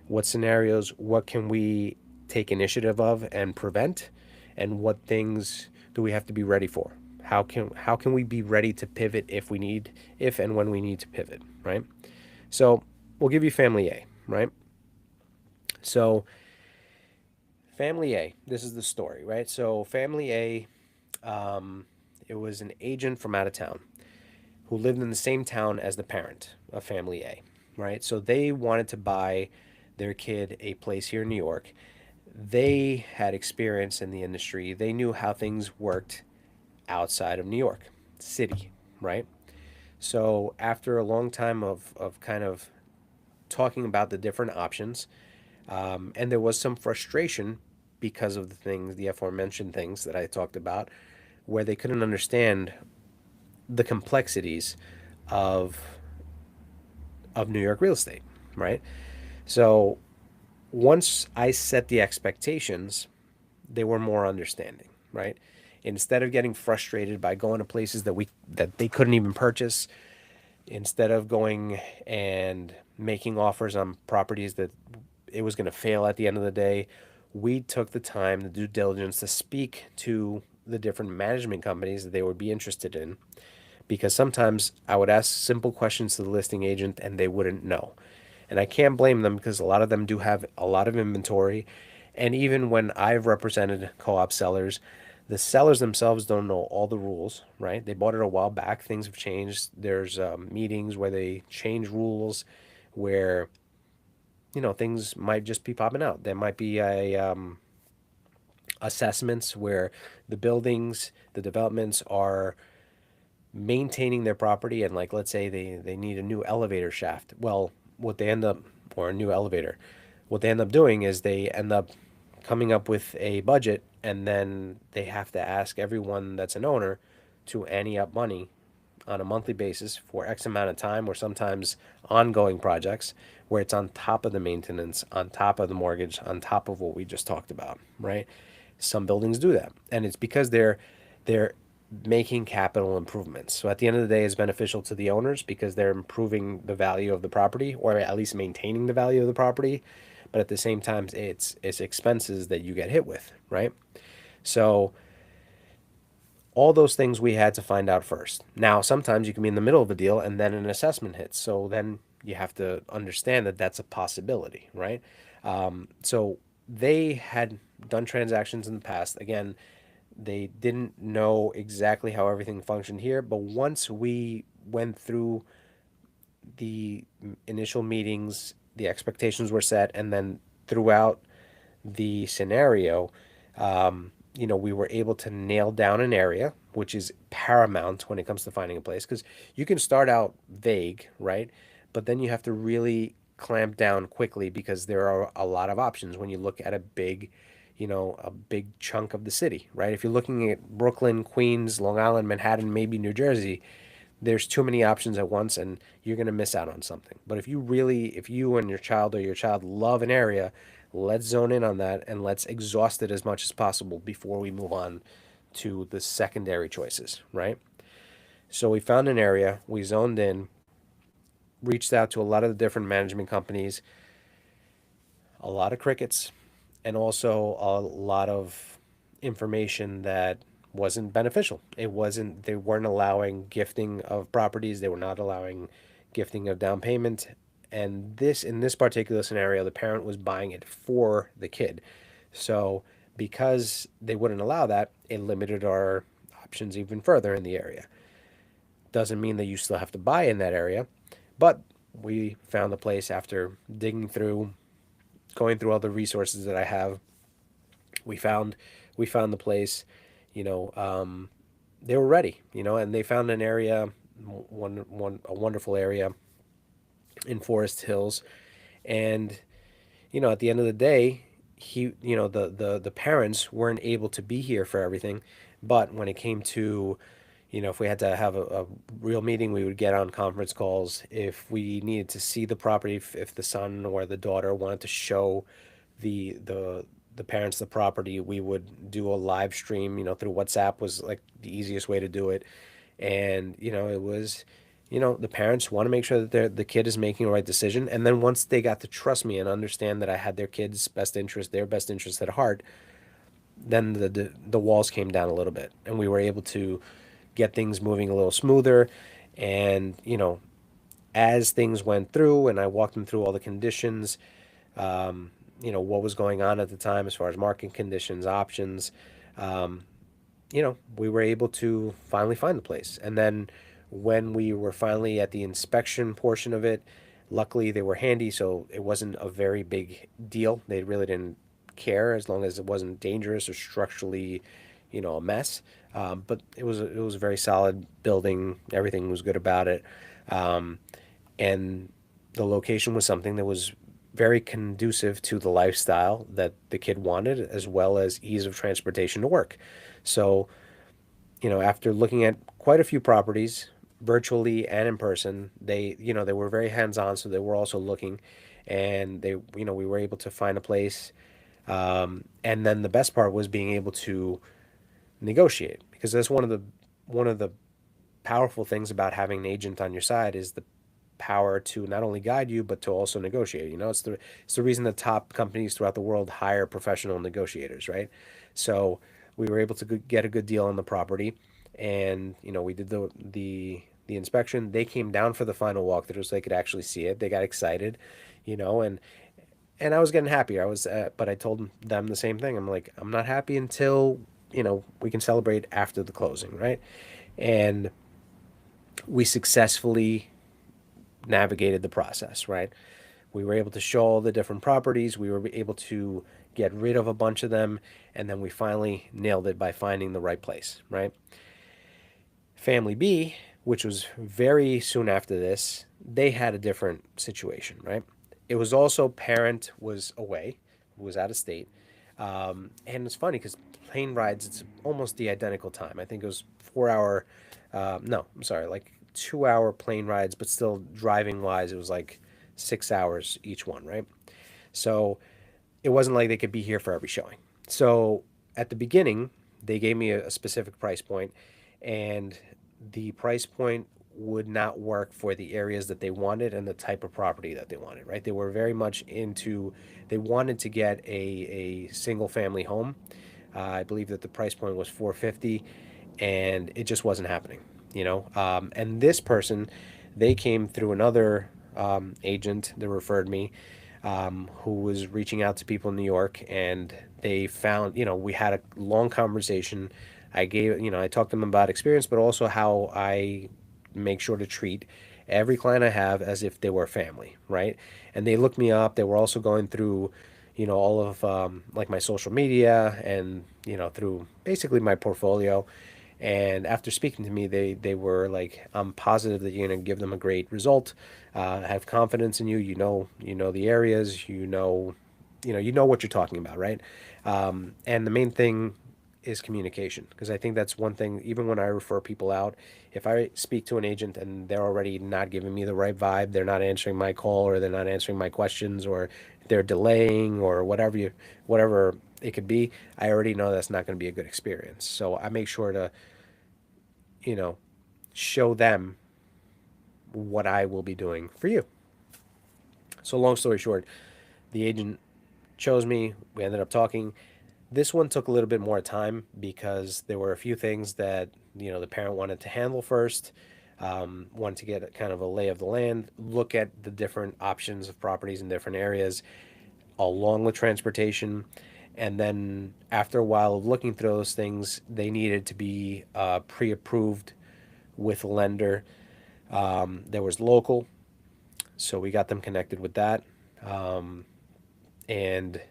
what scenarios, what can we take initiative of and prevent, and what things do we have to be ready for? How can we be ready to pivot if and when we need to pivot, right? So we'll give you family A, right? So family A, this is the story, right? So family A, it was an agent from out of town who lived in the same town as the parent of family A, right? So they wanted to buy their kid a place here in New York. They had experience in the industry. They knew how things worked outside of New York City, right? So after a long time of kind of talking about the different options, and there was some frustration because of the aforementioned things that I talked about, where they couldn't understand the complexities of New York real estate, right? So once I set the expectations, they were more understanding, right? Instead of getting frustrated by going to places that they couldn't even purchase, instead of going and making offers on properties that it was going to fail at the end of the day, we took the time, the due diligence to speak to the different management companies that they would be interested in, because sometimes I would ask simple questions to the listing agent and they wouldn't know. And I can't blame them because a lot of them do have a lot of inventory. And even when I've represented co-op sellers, the sellers themselves don't know all the rules, right? They bought it a while back. Things have changed. There's meetings where they change rules, where things might just be popping out. There might be assessments where the buildings, the developments are maintaining their property, and like let's say they need a new elevator shaft. Well, what they end up or a new elevator, what they end up doing is they end up coming up with a budget, and then they have to ask everyone that's an owner to ante up money on a monthly basis for X amount of time, or sometimes ongoing projects where it's on top of the maintenance, on top of the mortgage, on top of what we just talked about, right? Some buildings do that, and it's because they're making capital improvements. So at the end of the day, it's beneficial to the owners because they're improving the value of the property, or at least maintaining the value of the property. But at the same time, it's expenses that you get hit with, right? So all those things we had to find out first. Now, sometimes you can be in the middle of a deal and then an assessment hits. So then you have to understand that that's a possibility, right? So they had done transactions in the past. Again, they didn't know exactly how everything functioned here, but once we went through the initial meetings, the expectations were set, and then throughout the scenario, we were able to nail down an area, which is paramount when it comes to finding a place, because you can start out vague, right? But then you have to really clamp down quickly because there are a lot of options when you look at a big chunk of the city, right? If you're looking at Brooklyn, Queens, Long Island, Manhattan, maybe New Jersey, there's too many options at once and you're going to miss out on something. But if you and your child or your child love an area, let's zone in on that and let's exhaust it as much as possible before we move on to the secondary choices, right? So we found an area, we zoned in, reached out to a lot of the different management companies, a lot of crickets, and also a lot of information that wasn't beneficial. They weren't allowing gifting of properties, they were not allowing gifting of down payment. And in this particular scenario, the parent was buying it for the kid. So because they wouldn't allow that, it limited our options even further in the area. Doesn't mean that you still have to buy in that area, but we found a place after digging through, going through all the resources that I have. We found the place. You know, they were ready. And they found an area, a wonderful area in Forest Hills, and at the end of the day, the parents weren't able to be here for everything, but when it came to, if we had to have a real meeting, we would get on conference calls. If we needed to see the property, if the son or the daughter wanted to show the the the parents the property, we would do a live stream, through WhatsApp was like the easiest way to do it. And, it was, the parents want to make sure that the kid is making the right decision. And then once they got to trust me and understand that I had their kid's best interest, their best interest at heart, then the walls came down a little bit and we were able to get things moving a little smoother. And, as things went through and I walked them through all the conditions, what was going on at the time as far as market conditions, options, we were able to finally find the place. And then when we were finally at the inspection portion of it, luckily they were handy, so it wasn't a very big deal. They really didn't care as long as it wasn't dangerous or structurally, a mess. But it was a very solid building. Everything was good about it. Um, and the location was something that was very conducive to the lifestyle that the kid wanted, as well as ease of transportation to work. So, after looking at quite a few properties, virtually and in person, they were very hands-on, so they were also looking, and we were able to find a place. And then the best part was being able to negotiate, because that's one of the powerful things about having an agent on your side is the power to not only guide you but to also negotiate. It's the reason the top companies throughout the world hire professional negotiators, right? So we were able to get a good deal on the property, and we did the inspection. They came down for the final walkthrough so they could actually see it. They got excited, and I was getting happier. But I told them the same thing. I'm like, I'm not happy until we can celebrate after the closing, right? And we successfully navigated the process, right? We were able to show all the different properties. We were able to get rid of a bunch of them, and then we finally nailed it by finding the right place, right? Family B, which was very soon after this, they had a different situation, right? It was also parent was away, was out of state. And it's funny because plane rides, it's almost the identical time. I think it was 4 hour, no, I'm sorry, like 2 hour plane rides, but still driving wise, it was like 6 hours each one, right? So it wasn't like they could be here for every showing. So at the beginning, they gave me a specific price point, and the price point would not work for the areas that they wanted and the type of property that they wanted, right? They were very much they wanted to get a single family home. I believe that the price point was 450, and it just wasn't happening. And this person, they came through another agent that referred me, who was reaching out to people in New York, and they found, we had a long conversation. I talked to them about experience, but also how I make sure to treat every client I have as if they were family, right? And they looked me up. They were also going through, all of like my social media and, through basically my portfolio. And after speaking to me, they were like, I'm positive that you're going to give them a great result. I have confidence in you. You know the areas. You know what you're talking about, right? And the main thing is communication, because I think that's one thing. Even when I refer people out, if I speak to an agent and they're already not giving me the right vibe, they're not answering my call, or they're not answering my questions, or they're delaying, or whatever it could be, I already know that's not going to be a good experience. So I make sure to you know, show them what I will be doing for you. So long story short, the agent chose me. We ended up talking. This one took a little bit more time because there were a few things that, the parent wanted to handle first. Wanted to get kind of a lay of the land, look at the different options of properties in different areas, along with transportation. And then after a while of looking through those things, they needed to be pre-approved with a lender. There was local, so we got them connected with that. And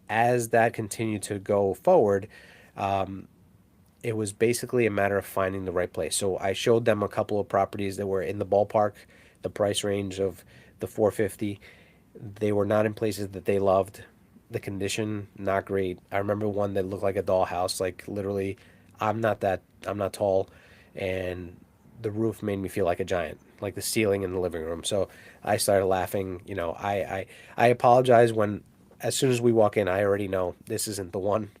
as that continued to go forward, it was basically a matter of finding the right place. So I showed them a couple of properties that were in the ballpark, the price range of the 450. They were not in places that they loved. the condition, not great. I remember one that looked like a dollhouse, like literally, I'm not tall, and the roof made me feel like a giant, like the ceiling in the living room. So I started laughing. I apologize when, as soon as we walk in, I already know this isn't the one.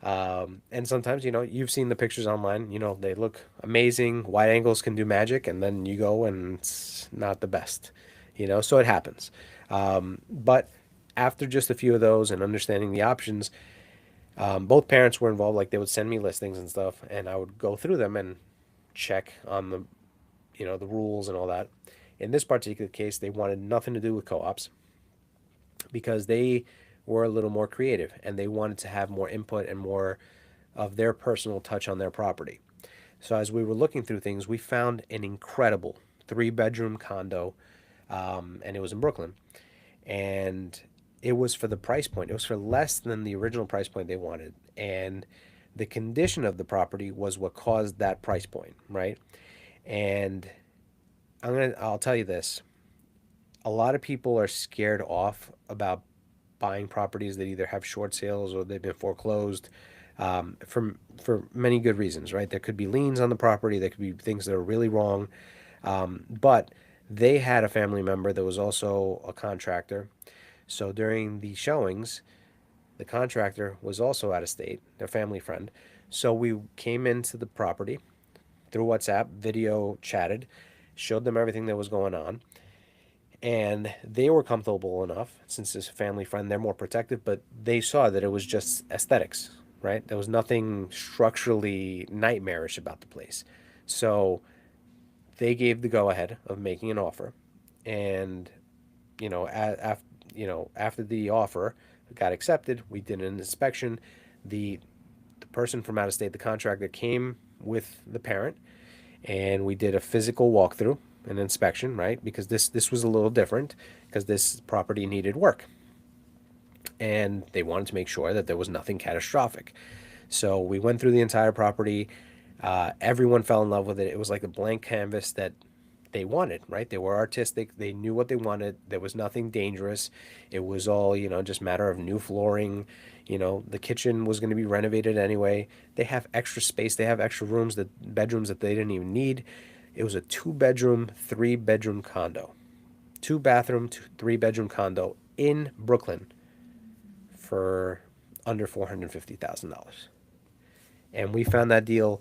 And sometimes, you've seen the pictures online, they look amazing. Wide angles can do magic, and then you go and it's not the best, so it happens. But after just a few of those and understanding the options, both parents were involved. Like they would send me listings and stuff, and I would go through them and check on the rules and all that. In this particular case, they wanted nothing to do with co-ops because they were a little more creative and they wanted to have more input and more of their personal touch on their property. So as we were looking through things, we found an incredible 3-bedroom condo, and it was in Brooklyn. And it was for the price point. It was for less than the original price point they wanted. And the condition of the property was what caused that price point, right? And I'll tell you this. A lot of people are scared off about buying properties that either have short sales or they've been foreclosed, for many good reasons, right? There could be liens on the property, there could be things that are really wrong, but they had a family member that was also a contractor. So during the showings, the contractor was also out of state, their family friend. So we came into the property through WhatsApp, video chatted, showed them everything that was going on, and they were comfortable enough, since it's a family friend, they're more protective, but they saw that it was just aesthetics, right? There was nothing structurally nightmarish about the place. So they gave the go ahead of making an offer. And after the offer got accepted, we did an inspection. The person from out of state, the contractor, came with the parent, and we did a physical walkthrough, an inspection, right? Because this was a little different because this property needed work, and they wanted to make sure that there was nothing catastrophic. So we went through the entire property. Everyone fell in love with it. It was like a blank canvas that they wanted, right? They were artistic. They knew what they wanted. There was nothing dangerous. It was all, just matter of new flooring. The kitchen was going to be renovated anyway. They have extra space. They have extra rooms, bedrooms that they didn't even need. It was a 2-bedroom, 3-bedroom condo. 2-bathroom, 3-bedroom condo in Brooklyn for under $450,000. And we found that deal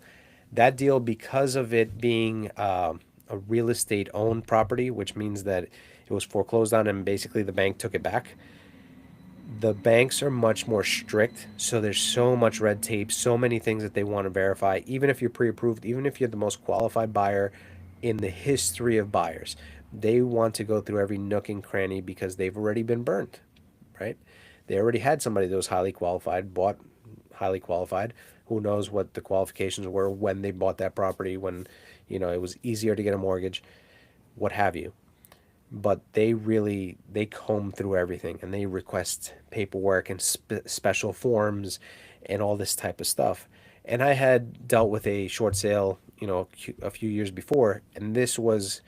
because of it being a real estate owned property, which means that it was foreclosed on and basically the bank took it back. The banks are much more strict, so there's so much red tape, so many things that they want to verify. Even if you're pre-approved, even if you're the most qualified buyer in the history of buyers, they want to go through every nook and cranny because they've already been burned, right? They already had somebody that was highly qualified, bought highly qualified. Who knows what the qualifications were when they bought that property, when it was easier to get a mortgage, what have you. But they comb through everything and they request paperwork and special forms and all this type of stuff. And I had dealt with a short sale, a few years before, and this was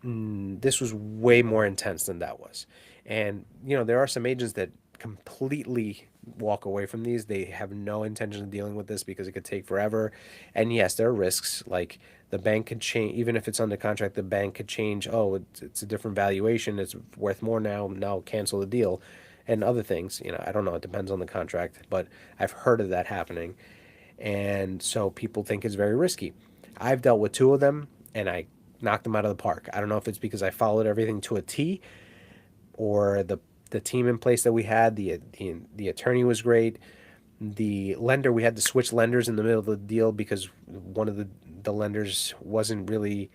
way more intense than that was. And there are some agents that completely walk away from these. They have no intention of dealing with this because it could take forever. And yes, there are risks. Like the bank could change, even if it's under contract, the bank could change. Oh, it's a different valuation. It's worth more now. Now cancel the deal, and other things. I don't know. It depends on the contract, but I've heard of that happening. And so people think it's very risky. I've dealt with 2 of them, and I knocked them out of the park. I don't know if it's because I followed everything to a T, or the team in place that we had. The attorney was great. The lender, we had to switch lenders in the middle of the deal because one of the lenders wasn't really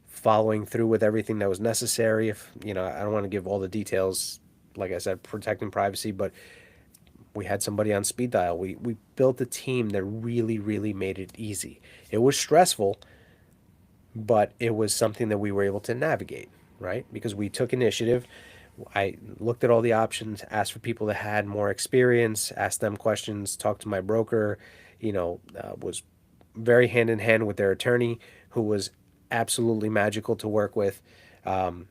following through with everything that was necessary. If I don't want to give all the details, like I said, protecting privacy, but we had somebody on speed dial. We built a team that really, really made it easy. It was stressful, but it was something that we were able to navigate, right? Because we took initiative. I looked at all the options, asked for people that had more experience, asked them questions, talked to my broker, was very hand in hand with their attorney, who was absolutely magical to work with. And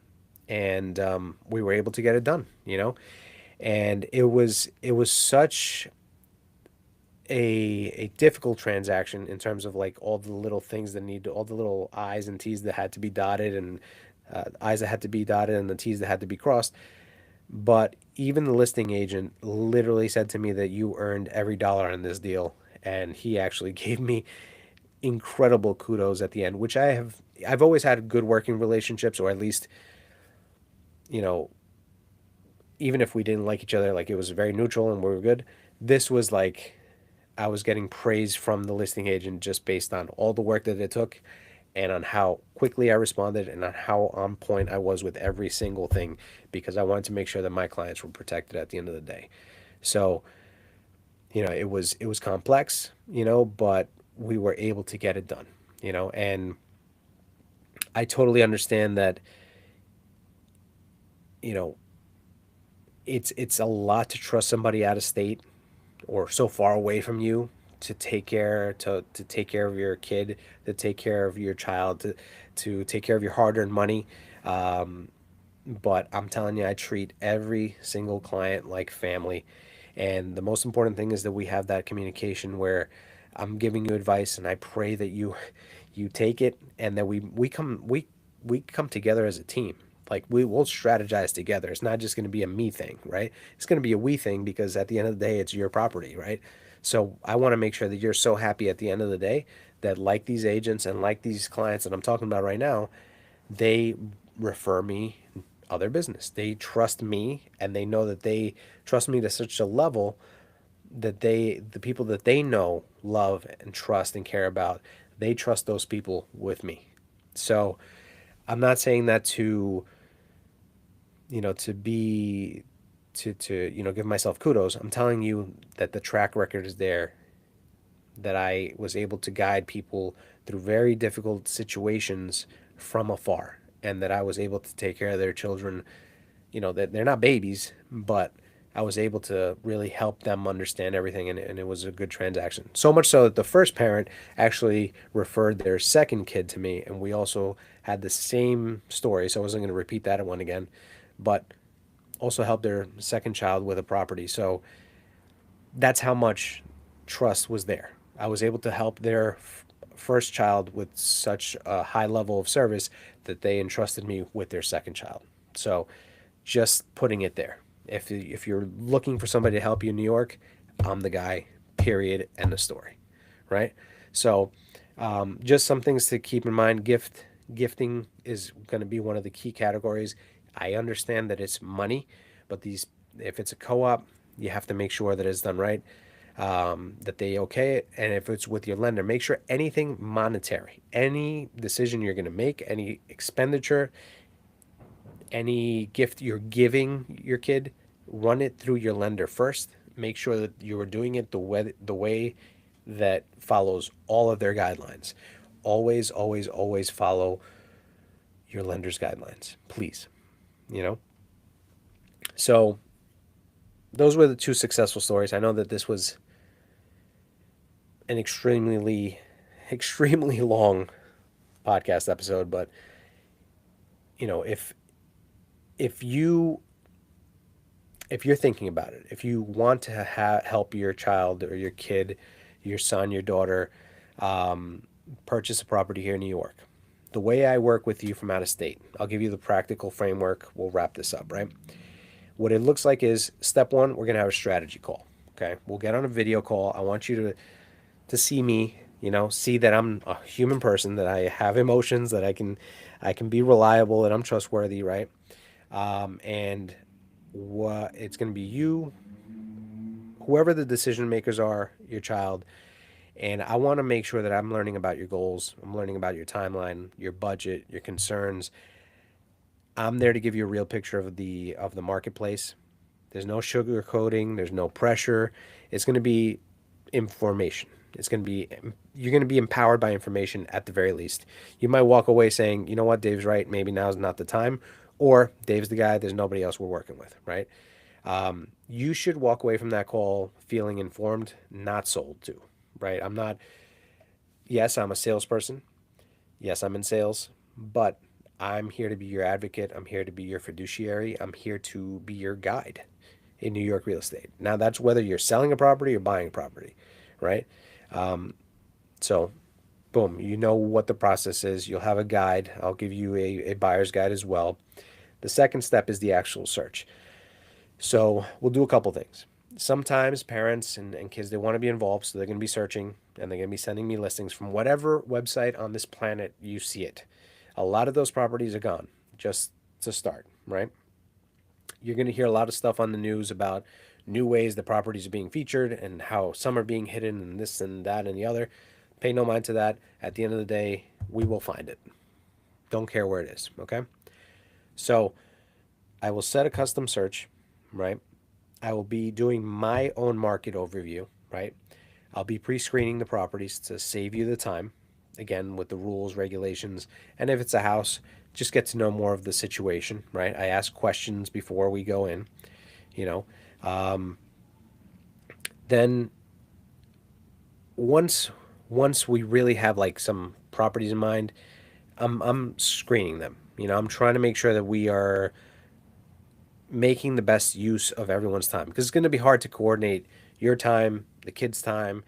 we were able to get it done. And it was such a difficult transaction in terms of like all the little things that need to, all the little I's and T's that had to be dotted, and I's that had to be dotted and the T's that had to be crossed. But even the listing agent literally said to me that you earned every dollar on this deal. And he actually gave me incredible kudos at the end, which I've always had good working relationships, or at least, you know, even if we didn't like each other, like it was very neutral and we were good. This was like I was getting praise from the listing agent just based on all the work that it took and on how quickly I responded and on how on point I was with every single thing, because I wanted to make sure that my clients were protected at the end of the day. So, it was complex, but we were able to get it done, and I totally understand that, you know, it's a lot to trust somebody out of state or so far away from you to take care of your kid, to take care of your child, to take care of your hard-earned money. Um, but I'm telling you, I treat every single client like family. And the most important thing is that we have that communication where I'm giving you advice and I pray that you take it, and that we come together as a team. Like we will strategize together. It's not just going to be a me thing, right? It's going to be a we thing, because at the end of the day, it's your property, right? So I want to make sure that you're so happy at the end of the day that, like these agents and like these clients that I'm talking about right now, they refer me other business. They trust me, and they know that they trust me to such a level that the people that they know, love, and trust and care about, they trust those people with me. So I'm not saying that to, to be, to give myself kudos. I'm telling you that the track record is there, that I was able to guide people through very difficult situations from afar, and that I was able to take care of their children. That they're not babies, but I was able to really help them understand everything, and it was a good transaction. So much so that the first parent actually referred their second kid to me, and we also had the same story. So I wasn't going to repeat that one again, but also helped their second child with a property. So that's how much trust was there. I was able to help their first child with such a high level of service that they entrusted me with their second child. So just putting it there. If you're looking for somebody to help you in New York, I'm the guy, period, end of story, right? So just some things to keep in mind. Gifting is going to be one of the key categories. I understand that it's money, but if it's a co-op, you have to make sure that it's done right, that they okay it. And if it's with your lender, make sure anything monetary, any decision you're going to make, any expenditure, any gift you're giving your kid, run it through your lender first. Make sure that you are doing it the way that follows all of their guidelines. Always, always, always follow your lender's guidelines, please. You know. So those were the two successful stories. I know that this was an extremely long podcast episode, but if you if you're thinking about it, if you want to help your child or your kid, your son, your daughter, um, purchase a property here in New York, the way I work with you from out of state, I'll give you the practical framework. We'll wrap this up, right? What it looks like is step one, we're going to have a strategy call. Okay. We'll get on a video call. I want you to see me, see that I'm a human person, that I have emotions, that I can be reliable, and I'm trustworthy, right? And what it's going to be you, whoever the decision makers are, your child, and I want to make sure that I'm learning about your goals. I'm learning about your timeline, your budget, your concerns. I'm there to give you a real picture of the marketplace. There's no sugarcoating. There's no pressure. It's going to be information. You're going to be empowered by information at the very least. You might walk away saying, you know what, Dave's right. Maybe now's not the time. Or Dave's the guy. There's nobody else we're working with, right? You should walk away from that call feeling informed, not sold to, right? Yes, I'm a salesperson. Yes, I'm in sales, but I'm here to be your advocate. I'm here to be your fiduciary. I'm here to be your guide. in New York real estate. Now, that's whether you're selling a property or buying a property, right? So, boom, you know what the process is. You'll have a guide. I'll give you a buyer's guide as well. The second step is the actual search. So, we'll do a couple things. Sometimes parents and kids, they want to be involved, so they're going to be searching and they're going to be sending me listings from whatever website on this planet you see it. A lot of those properties are gone, just to start, right? You're going to hear a lot of stuff on the news about new ways the properties are being featured and how some are being hidden and this and that and the other. Pay no mind to that. At the end of the day, we will find it. Don't care where it is, okay? So I will set a custom search, right? I will be doing my own market overview, right? I'll be pre-screening the properties to save you the time, again, with the rules, regulations, and if it's a house, just get to know more of the situation, right? I ask questions before we go in, you know. Then once once we really have like some properties in mind, I'm screening them. You know, I'm trying to make sure that we are making the best use of everyone's time because it's going to be hard to coordinate your time, the kids' time,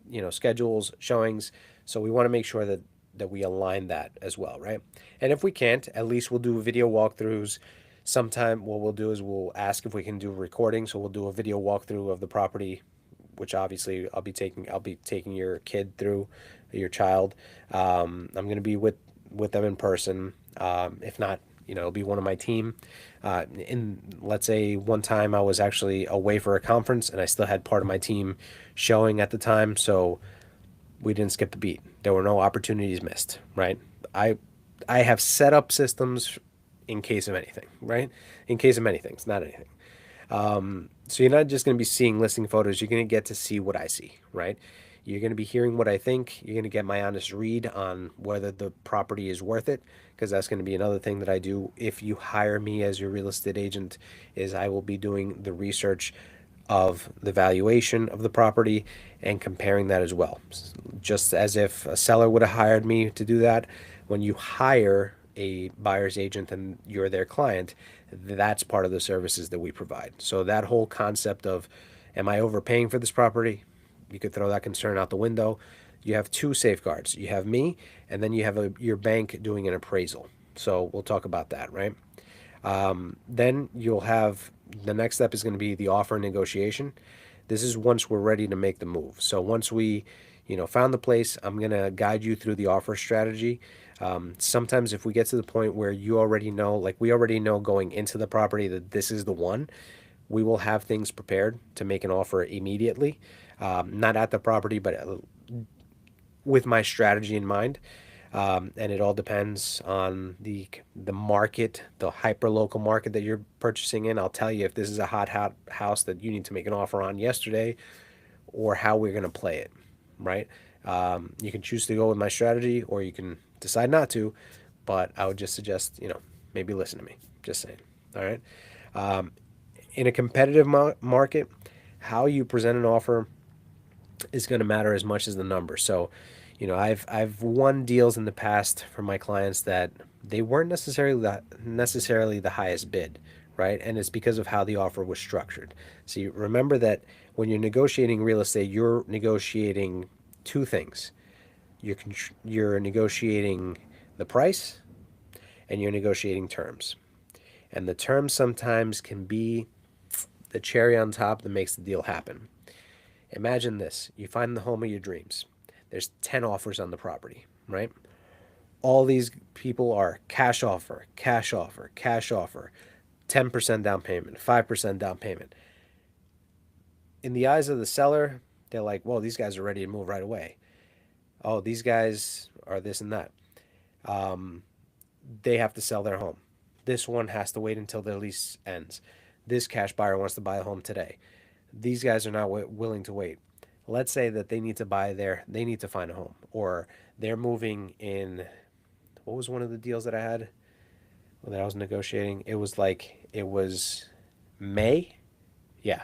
you know, schedules, showings. So we want to make sure that we align that as well, right? And if we can't, at least we'll do video walkthroughs. Sometime what we'll do is we'll ask if we can do recording. So we'll do a video walkthrough of the property, which obviously I'll be taking your kid through, your child. I'm going to be with them in person. If not, you know, it'll be one of my team. In let's say one time I was actually away for a conference and I still had part of my team showing at the time, so we didn't skip a beat. There were no opportunities missed, right? I I have set up systems in case of anything, right? In case of many things, not anything. So you're not just going to be seeing listing photos, you're going to get to see what I see, right? You're going to be hearing what I think. You're going to get my honest read on whether the property is worth it, because that's going to be another thing that I do if you hire me as your real estate agent is I will be doing the research of the valuation of the property and comparing that as well. Just as if a seller would have hired me to do that, when you hire a buyer's agent and you're their client, that's part of the services that we provide. So that whole concept of, am I overpaying for this property? You could throw that concern out the window. You have two safeguards. You have me, and then you have your bank doing an appraisal. So we'll talk about that, right? Then you'll have the next step is going to be the offer negotiation. This is once we're ready to make the move. So once we, you know, found the place, I'm going to guide you through the offer strategy. Sometimes if we get to the point where you already know, like we already know going into the property that this is the one, we will have things prepared to make an offer immediately. Not at the property, but with my strategy in mind. And it all depends on the market, the hyper local market that you're purchasing in. I'll tell you if this is a hot house that you need to make an offer on yesterday, or how we're going to play it, right? You can choose to go with my strategy, or you can decide not to. But I would just suggest, you know, maybe listen to me. Just saying. All right. In a competitive market, how you present an offer is going to matter as much as the number. So, you know, I've won deals in the past for my clients that they weren't necessarily the highest bid, right? And it's because of how the offer was structured. So you remember that when you're negotiating real estate, you're negotiating two things. You're negotiating the price, and you're negotiating terms. And the terms sometimes can be the cherry on top that makes the deal happen. Imagine this. You find the home of your dreams. There's 10 offers on the property, right? All these people are cash offer, cash offer, cash offer, 10% down payment, 5% down payment. In the eyes of the seller, they're like, well, these guys are ready to move right away. Oh, these guys are this and that. They have to sell their home. This one has to wait until their lease ends. This cash buyer wants to buy a home today. These guys are not willing to wait. Let's say that they need to find a home, or they're moving in. What was one of the deals that I had that I was negotiating? It was May. Yeah,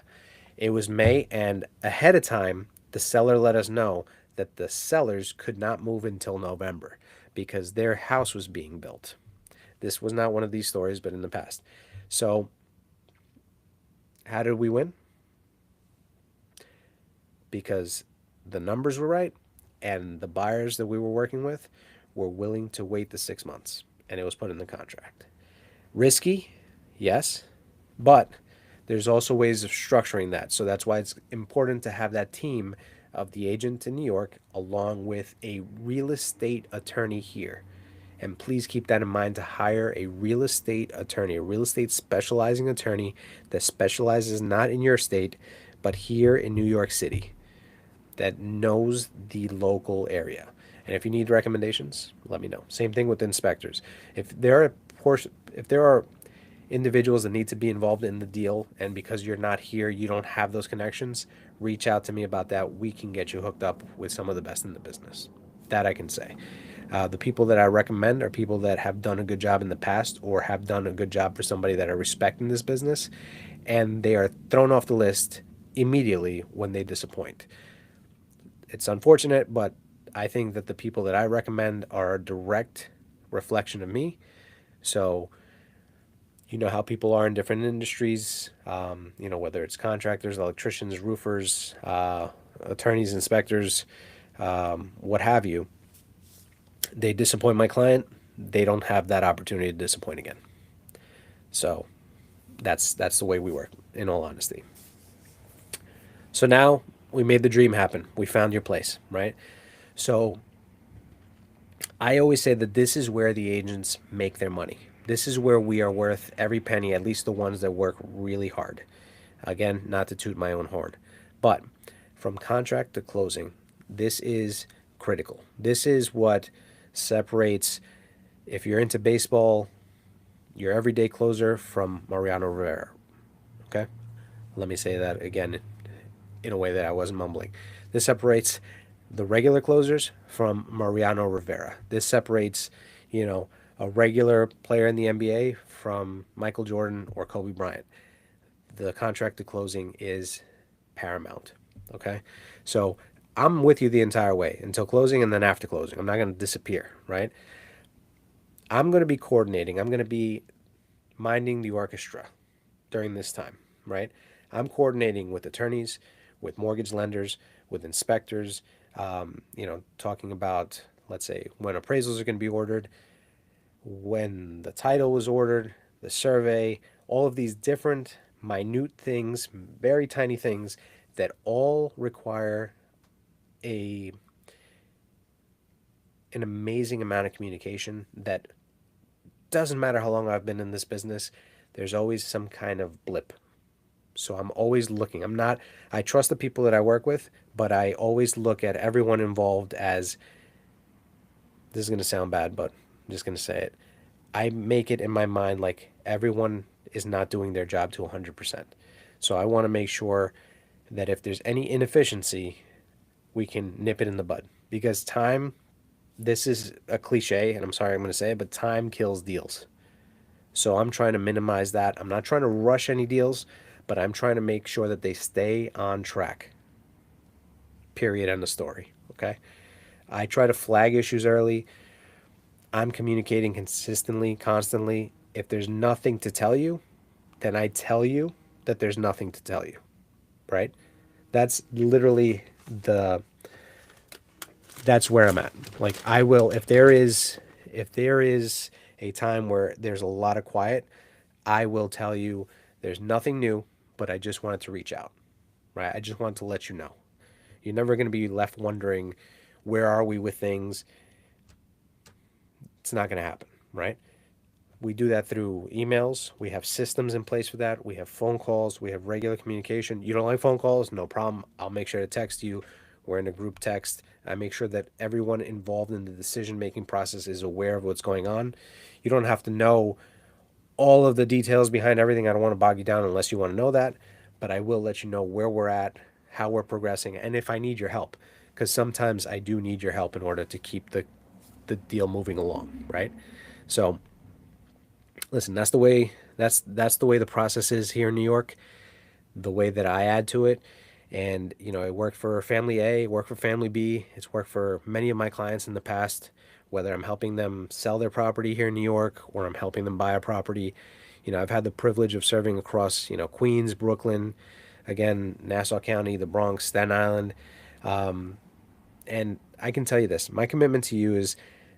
it was May, and ahead of time, the seller let us know that the sellers could not move until November because their house was being built. This was not one of these stories, but in the past. So How did we win? Because the numbers were right and the buyers that we were working with were willing to wait the 6 months, and it was put in the contract. Risky, yes, but there's also ways of structuring that. So that's why it's important to have that team of the agent in New York along with a real estate attorney here. And please keep that in mind, to hire a real estate attorney, a real estate specializing attorney that specializes not in your state, but here in New York City, that knows the local area. And if you need recommendations, let me know. Same thing with inspectors. If there are individuals that need to be involved in the deal, and because you're not here, you don't have those connections, reach out to me about that. We can get you hooked up with some of the best in the business. That I can say. The people that I recommend are people that have done a good job in the past or have done a good job for somebody that I respect in this business, and they are thrown off the list immediately when they disappoint. It's unfortunate, but I think that the people that I recommend are a direct reflection of me. So, you know how people are in different industries, whether it's contractors, electricians, roofers, attorneys, inspectors, what have you. They disappoint my client, they don't have that opportunity to disappoint again. So that's the way we work, in all honesty. So now we made the dream happen. We found your place, right? So I always say that this is where the agents make their money. This is where we are worth every penny, at least the ones that work really hard. Again, not to toot my own horn, but from contract to closing, this is critical. This is what separates, if you're into baseball, your everyday closer from Mariano Rivera. Okay? Let me say that again in a way that I wasn't mumbling. This separates the regular closers from Mariano Rivera. This separates, a regular player in the NBA from Michael Jordan or Kobe Bryant. The contract to closing is paramount. Okay? So I'm with you the entire way until closing and then after closing. I'm not going to disappear, right? I'm going to be coordinating. I'm going to be minding the orchestra during this time, right? I'm coordinating with attorneys, with mortgage lenders, with inspectors, talking about, let's say, when appraisals are going to be ordered, when the title was ordered, the survey, all of these different minute things, very tiny things that all require a an amazing amount of communication that doesn't matter how long I've been in this business, there's always some kind of blip. So I'm always looking. I trust the people that I work with, but I always look at everyone involved as, this is going to sound bad, but I'm just going to say it. I make it in my mind like everyone is not doing their job to 100%. So I want to make sure that if there's any inefficiency, we can nip it in the bud. Because time, this is a cliche, and I'm sorry I'm going to say it, but time kills deals. So I'm trying to minimize that. I'm not trying to rush any deals, but I'm trying to make sure that they stay on track. Period. End of story. Okay. I try to flag issues early. I'm communicating consistently, constantly. If there's nothing to tell you, then I tell you that there's nothing to tell you. Right? That's literally that's where I'm at. Like, I will, if there is a time where there's a lot of quiet, I will tell you there's nothing new, but I just wanted to reach out. Right? I just wanted to let you know. You're never going to be left wondering, where are we with things? It's not going to happen, right? We do that through emails. We have systems in place for that. We have phone calls. We have regular communication. You don't like phone calls? No problem. I'll make sure to text you. We're in a group text. I make sure that everyone involved in the decision-making process is aware of what's going on. You don't have to know all of the details behind everything. I don't want to bog you down unless you want to know that, but I will let you know where we're at, how we're progressing, and if I need your help, because sometimes I do need your help in order to keep the deal moving along, right? So listen, that's the way the process is here in New York, the way that I add to it. And it worked for family A, it worked for family B, it's worked for many of my clients in the past, whether I'm helping them sell their property here in New York or I'm helping them buy a property. I've had the privilege of serving across, Queens, Brooklyn, again, Nassau County, the Bronx, Staten Island. And I can tell you this, my commitment to you is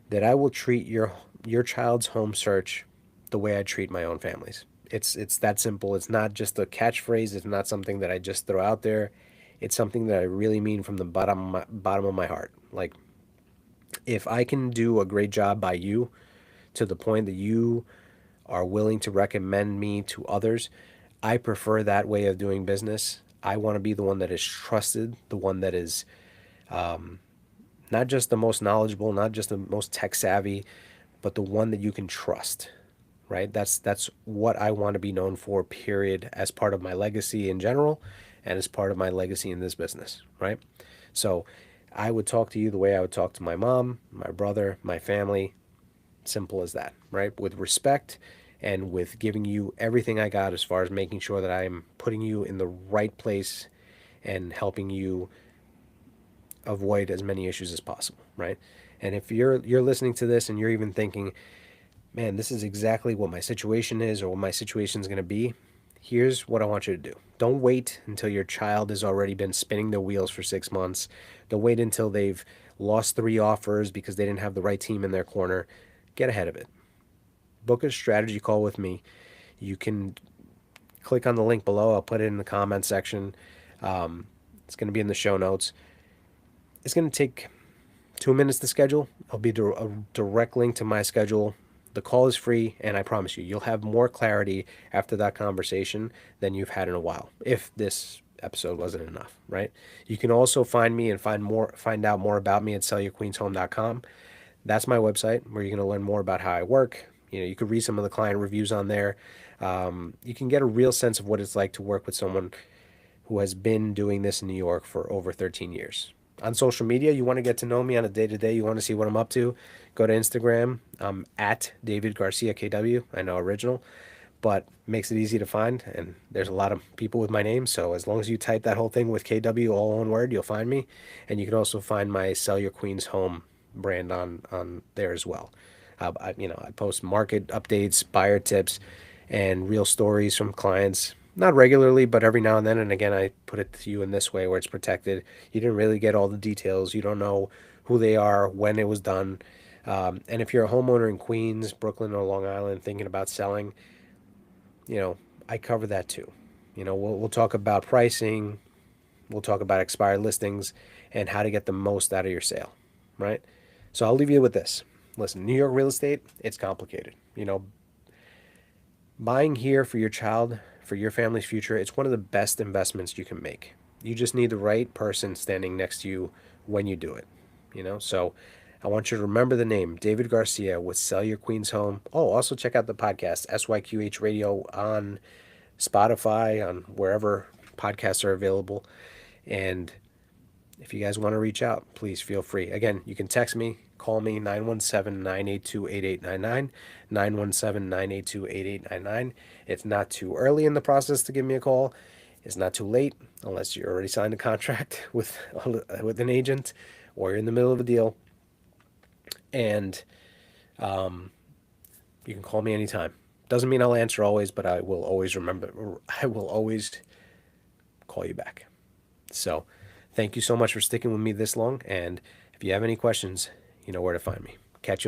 that I will treat your child's home search the way I treat my own family's. It's that simple. It's not just a catchphrase. It's not something that I just throw out there. It's something that I really mean from the bottom of my heart. Like, if I can do a great job by you to the point that you are willing to recommend me to others, I prefer that way of doing business. I want to be the one that is trusted, the one that is not just the most knowledgeable, not just the most tech savvy, but the one that you can trust, right? That's what I want to be known for, period, as part of my legacy in general and as part of my legacy in this business, right? So I would talk to you the way I would talk to my mom, my brother, my family. Simple as that, right? With respect and with giving you everything I got as far as making sure that I'm putting you in the right place and helping you avoid as many issues as possible, right? And if you're listening to this and you're even thinking, man, this is exactly what my situation is or what my situation is going to be, here's what I want you to do. Don't wait until your child has already been spinning their wheels for 6 months. Don't wait until they've lost 3 offers because they didn't have the right team in their corner. Get ahead of it. Book a strategy call with me. You can click on the link below. I'll put it in the comment section. It's going to be in the show notes. It's going to take 2 minutes to schedule. I'll be a direct link to my schedule. The call is free, and I promise you, you'll have more clarity after that conversation than you've had in a while, if this episode wasn't enough, right? You can also find me and find out more about me at SYQHhome.com. That's my website where you're going to learn more about how I work. You could read some of the client reviews on there. You can get a real sense of what it's like to work with someone who has been doing this in New York for over 13 years. On social media, you want to get to know me on a day-to-day, you want to see what I'm up to, go to Instagram. I'm at David Garcia KW. I know, original, but makes it easy to find, and there's a lot of people with my name, so as long as you type that whole thing with KW, all one word, you'll find me. And you can also find my Sell Your Queen's Home brand on there as well. I post market updates, buyer tips, and real stories from clients. Not regularly, but every now and then. And again, I put it to you in this way where it's protected. You didn't really get all the details. You don't know who they are, when it was done. And if you're a homeowner in Queens, Brooklyn, or Long Island thinking about selling, I cover that too. We'll talk about pricing. We'll talk about expired listings and how to get the most out of your sale, right? So I'll leave you with this. Listen, New York real estate, it's complicated. Buying here for your child, for your family's future, it's one of the best investments you can make. You just need the right person standing next to you when you do it. So I want you to remember the name, David Garcia with Sell Your Queen's Home. Oh, also check out the podcast, SYQH Radio, on Spotify, on wherever podcasts are available. And if you guys want to reach out, please feel free. Again, you can text me, call me, 917-982-8899, 917-982-8899. It's not too early in the process to give me a call. It's not too late unless you already signed a contract with an agent or you're in the middle of a deal. And you can call me anytime. Doesn't mean I'll answer always, but I will always call you back. So thank you so much for sticking with me this long. And if you have any questions, you know where to find me.